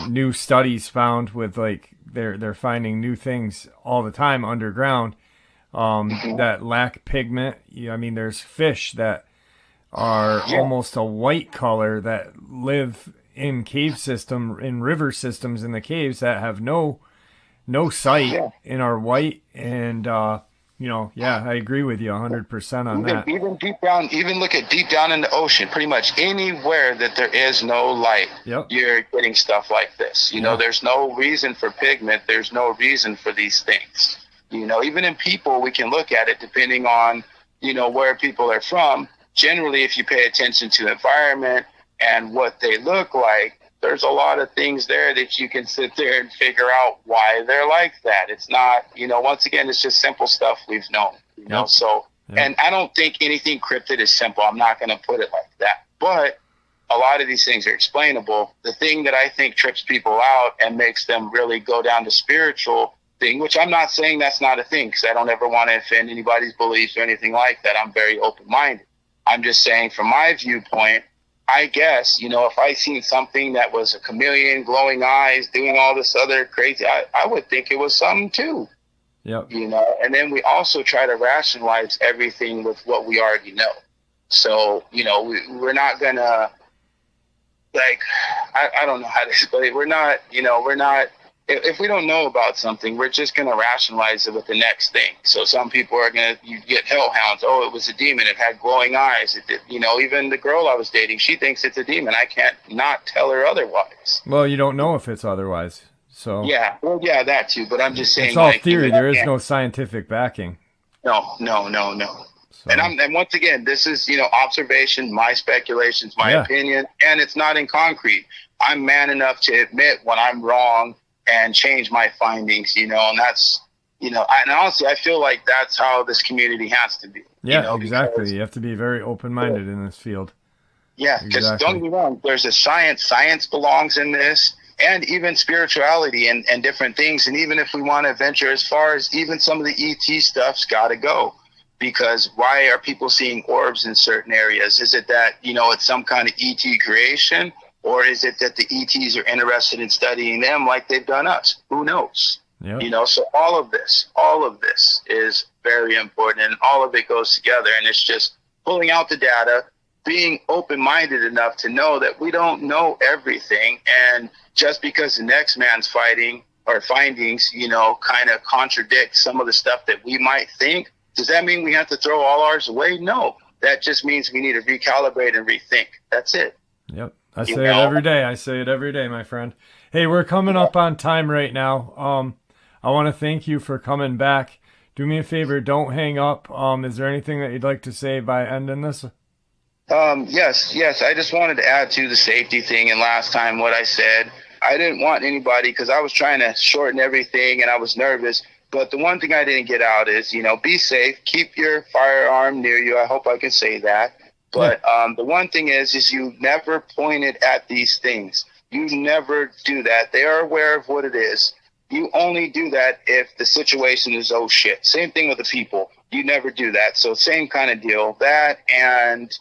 new studies found with like they're finding new things all the time underground that lack pigment. I mean, there's fish that are Yeah. almost a white color that live in river systems in the caves that have no sight Yeah. and are white. And yeah, I agree with you 100% on that. Even deep down, even look at deep down in the ocean, pretty much anywhere that there is no light, Yep. you're getting stuff like this. There's no reason for pigment. There's no reason for these things. Even in people, we can look at it depending on, where people are from. Generally, if you pay attention to the environment and what they look like, there's a lot of things there that you can sit there and figure out why they're like that. It's not, once again, it's just simple stuff we've known, Yep. so, Yep. And I don't think anything cryptid is simple. I'm not going to put it like that, but a lot of these things are explainable. The thing that I think trips people out and makes them really go down to spiritual thing, which I'm not saying that's not a thing, because I don't ever want to offend anybody's beliefs or anything like that. I'm very open-minded. I'm just saying from my viewpoint, I guess, if I seen something that was a chameleon, glowing eyes, doing all this other crazy, I would think it was something too. Yep. And then we also try to rationalize everything with what we already know. So, we're not gonna, like, I don't know how to explain it. We're not, if we don't know about something, we're just going to rationalize it with the next thing. So some people are going to, you get hellhounds. Oh, it was a demon. It had glowing eyes. It did, even the girl I was dating, she thinks it's a demon. I can't not tell her otherwise. Well, you don't know if it's otherwise. So Yeah. Well, yeah, that too. But I'm just saying, it's all like, theory. There is no scientific backing. No. So, And once again, this is, observation, my speculations, my opinion, and it's not in concrete. I'm man enough to admit when I'm wrong and change my findings, and that's, and honestly, I feel like that's how this community has to be. yeah, exactly. Because you have to be very open-minded in this field. Yeah, because don't get me wrong, there's a science belongs in this, and even spirituality and different things. And even if we want to venture as far as even some of the ET stuff's got to go. Because why are people seeing orbs in certain areas? Is it that, it's some kind of ET creation? Or is it that the ETs are interested in studying them like they've done us? Who knows? Yep. So all of this is very important, and all of it goes together. And it's just pulling out the data, being open-minded enough to know that we don't know everything. And just because the next man's findings, kind of contradict some of the stuff that we might think, does that mean we have to throw all ours away? No. That just means we need to recalibrate and rethink. That's it. Yep. I say it every day, my friend. Hey, we're coming up on time right now. I want to thank you for coming back. Do me a favor, don't hang up. Is there anything that you'd like to say by ending this? Yes. I just wanted to add to the safety thing. And last time what I said, I didn't want anybody, because I was trying to shorten everything and I was nervous. But the one thing I didn't get out is, be safe. Keep your firearm near you. I hope I can say that. But the one thing is you never point it at these things. You never do that. They are aware of what it is. You only do that if the situation is, oh shit. Same thing with the people. You never do that. So same kind of deal. That, and,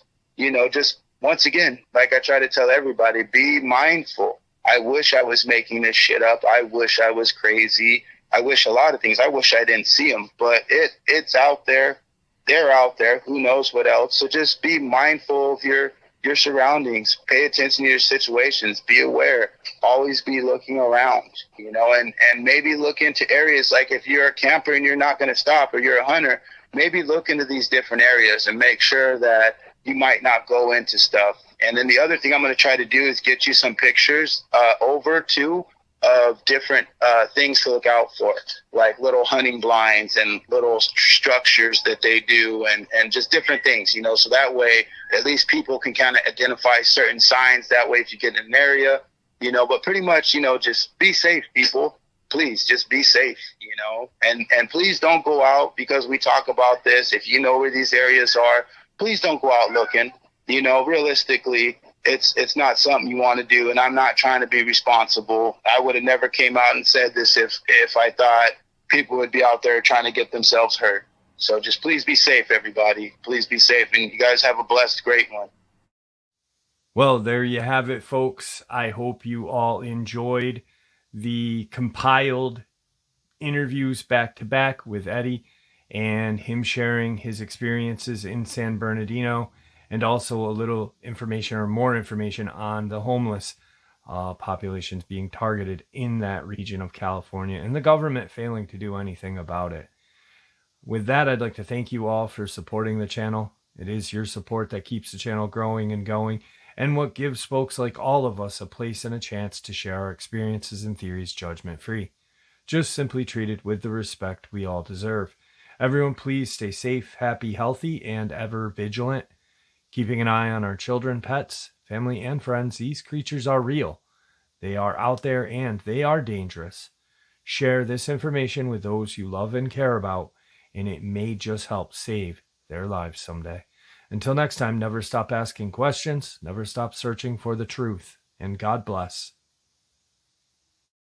just once again, like I try to tell everybody, be mindful. I wish I was making this shit up. I wish I was crazy. I wish a lot of things. I wish I didn't see them, but it's out there. They're out there. Who knows what else? So just be mindful of your surroundings. Pay attention to your situations. Be aware. Always be looking around, and maybe look into areas like if you're a camper and you're not going to stop, or you're a hunter, maybe look into these different areas and make sure that you might not go into stuff. And then the other thing I'm going to try to do is get you some pictures over too of different things to look out for, like little hunting blinds and little structures that they do, and just different things, so that way at least people can kind of identify certain signs. That way if you get in an area, but pretty much, just be safe, people. Please just be safe, and please don't go out, because we talk about this. If you know where these areas are, please don't go out looking. Realistically, it's not something you want to do, and I'm not trying to be responsible. I would have never came out and said this if I thought people would be out there trying to get themselves hurt. So just please be safe, everybody. Please be safe. And you guys have a blessed, great one. Well, there you have it, folks. I hope you all enjoyed the compiled interviews back to back with Eddie and him sharing his experiences in San Bernardino, and also a little information or more information on the homeless populations being targeted in that region of California and the government failing to do anything about it. With that, I'd like to thank you all for supporting the channel. It is your support that keeps the channel growing and going, and what gives folks like all of us a place and a chance to share our experiences and theories judgment-free. Just simply treated with the respect we all deserve. Everyone, please stay safe, happy, healthy, and ever vigilant. Keeping an eye on our children, pets, family, and friends. These creatures are real. They are out there and they are dangerous. Share this information with those you love and care about, and it may just help save their lives someday. Until next time, never stop asking questions, never stop searching for the truth, and God bless.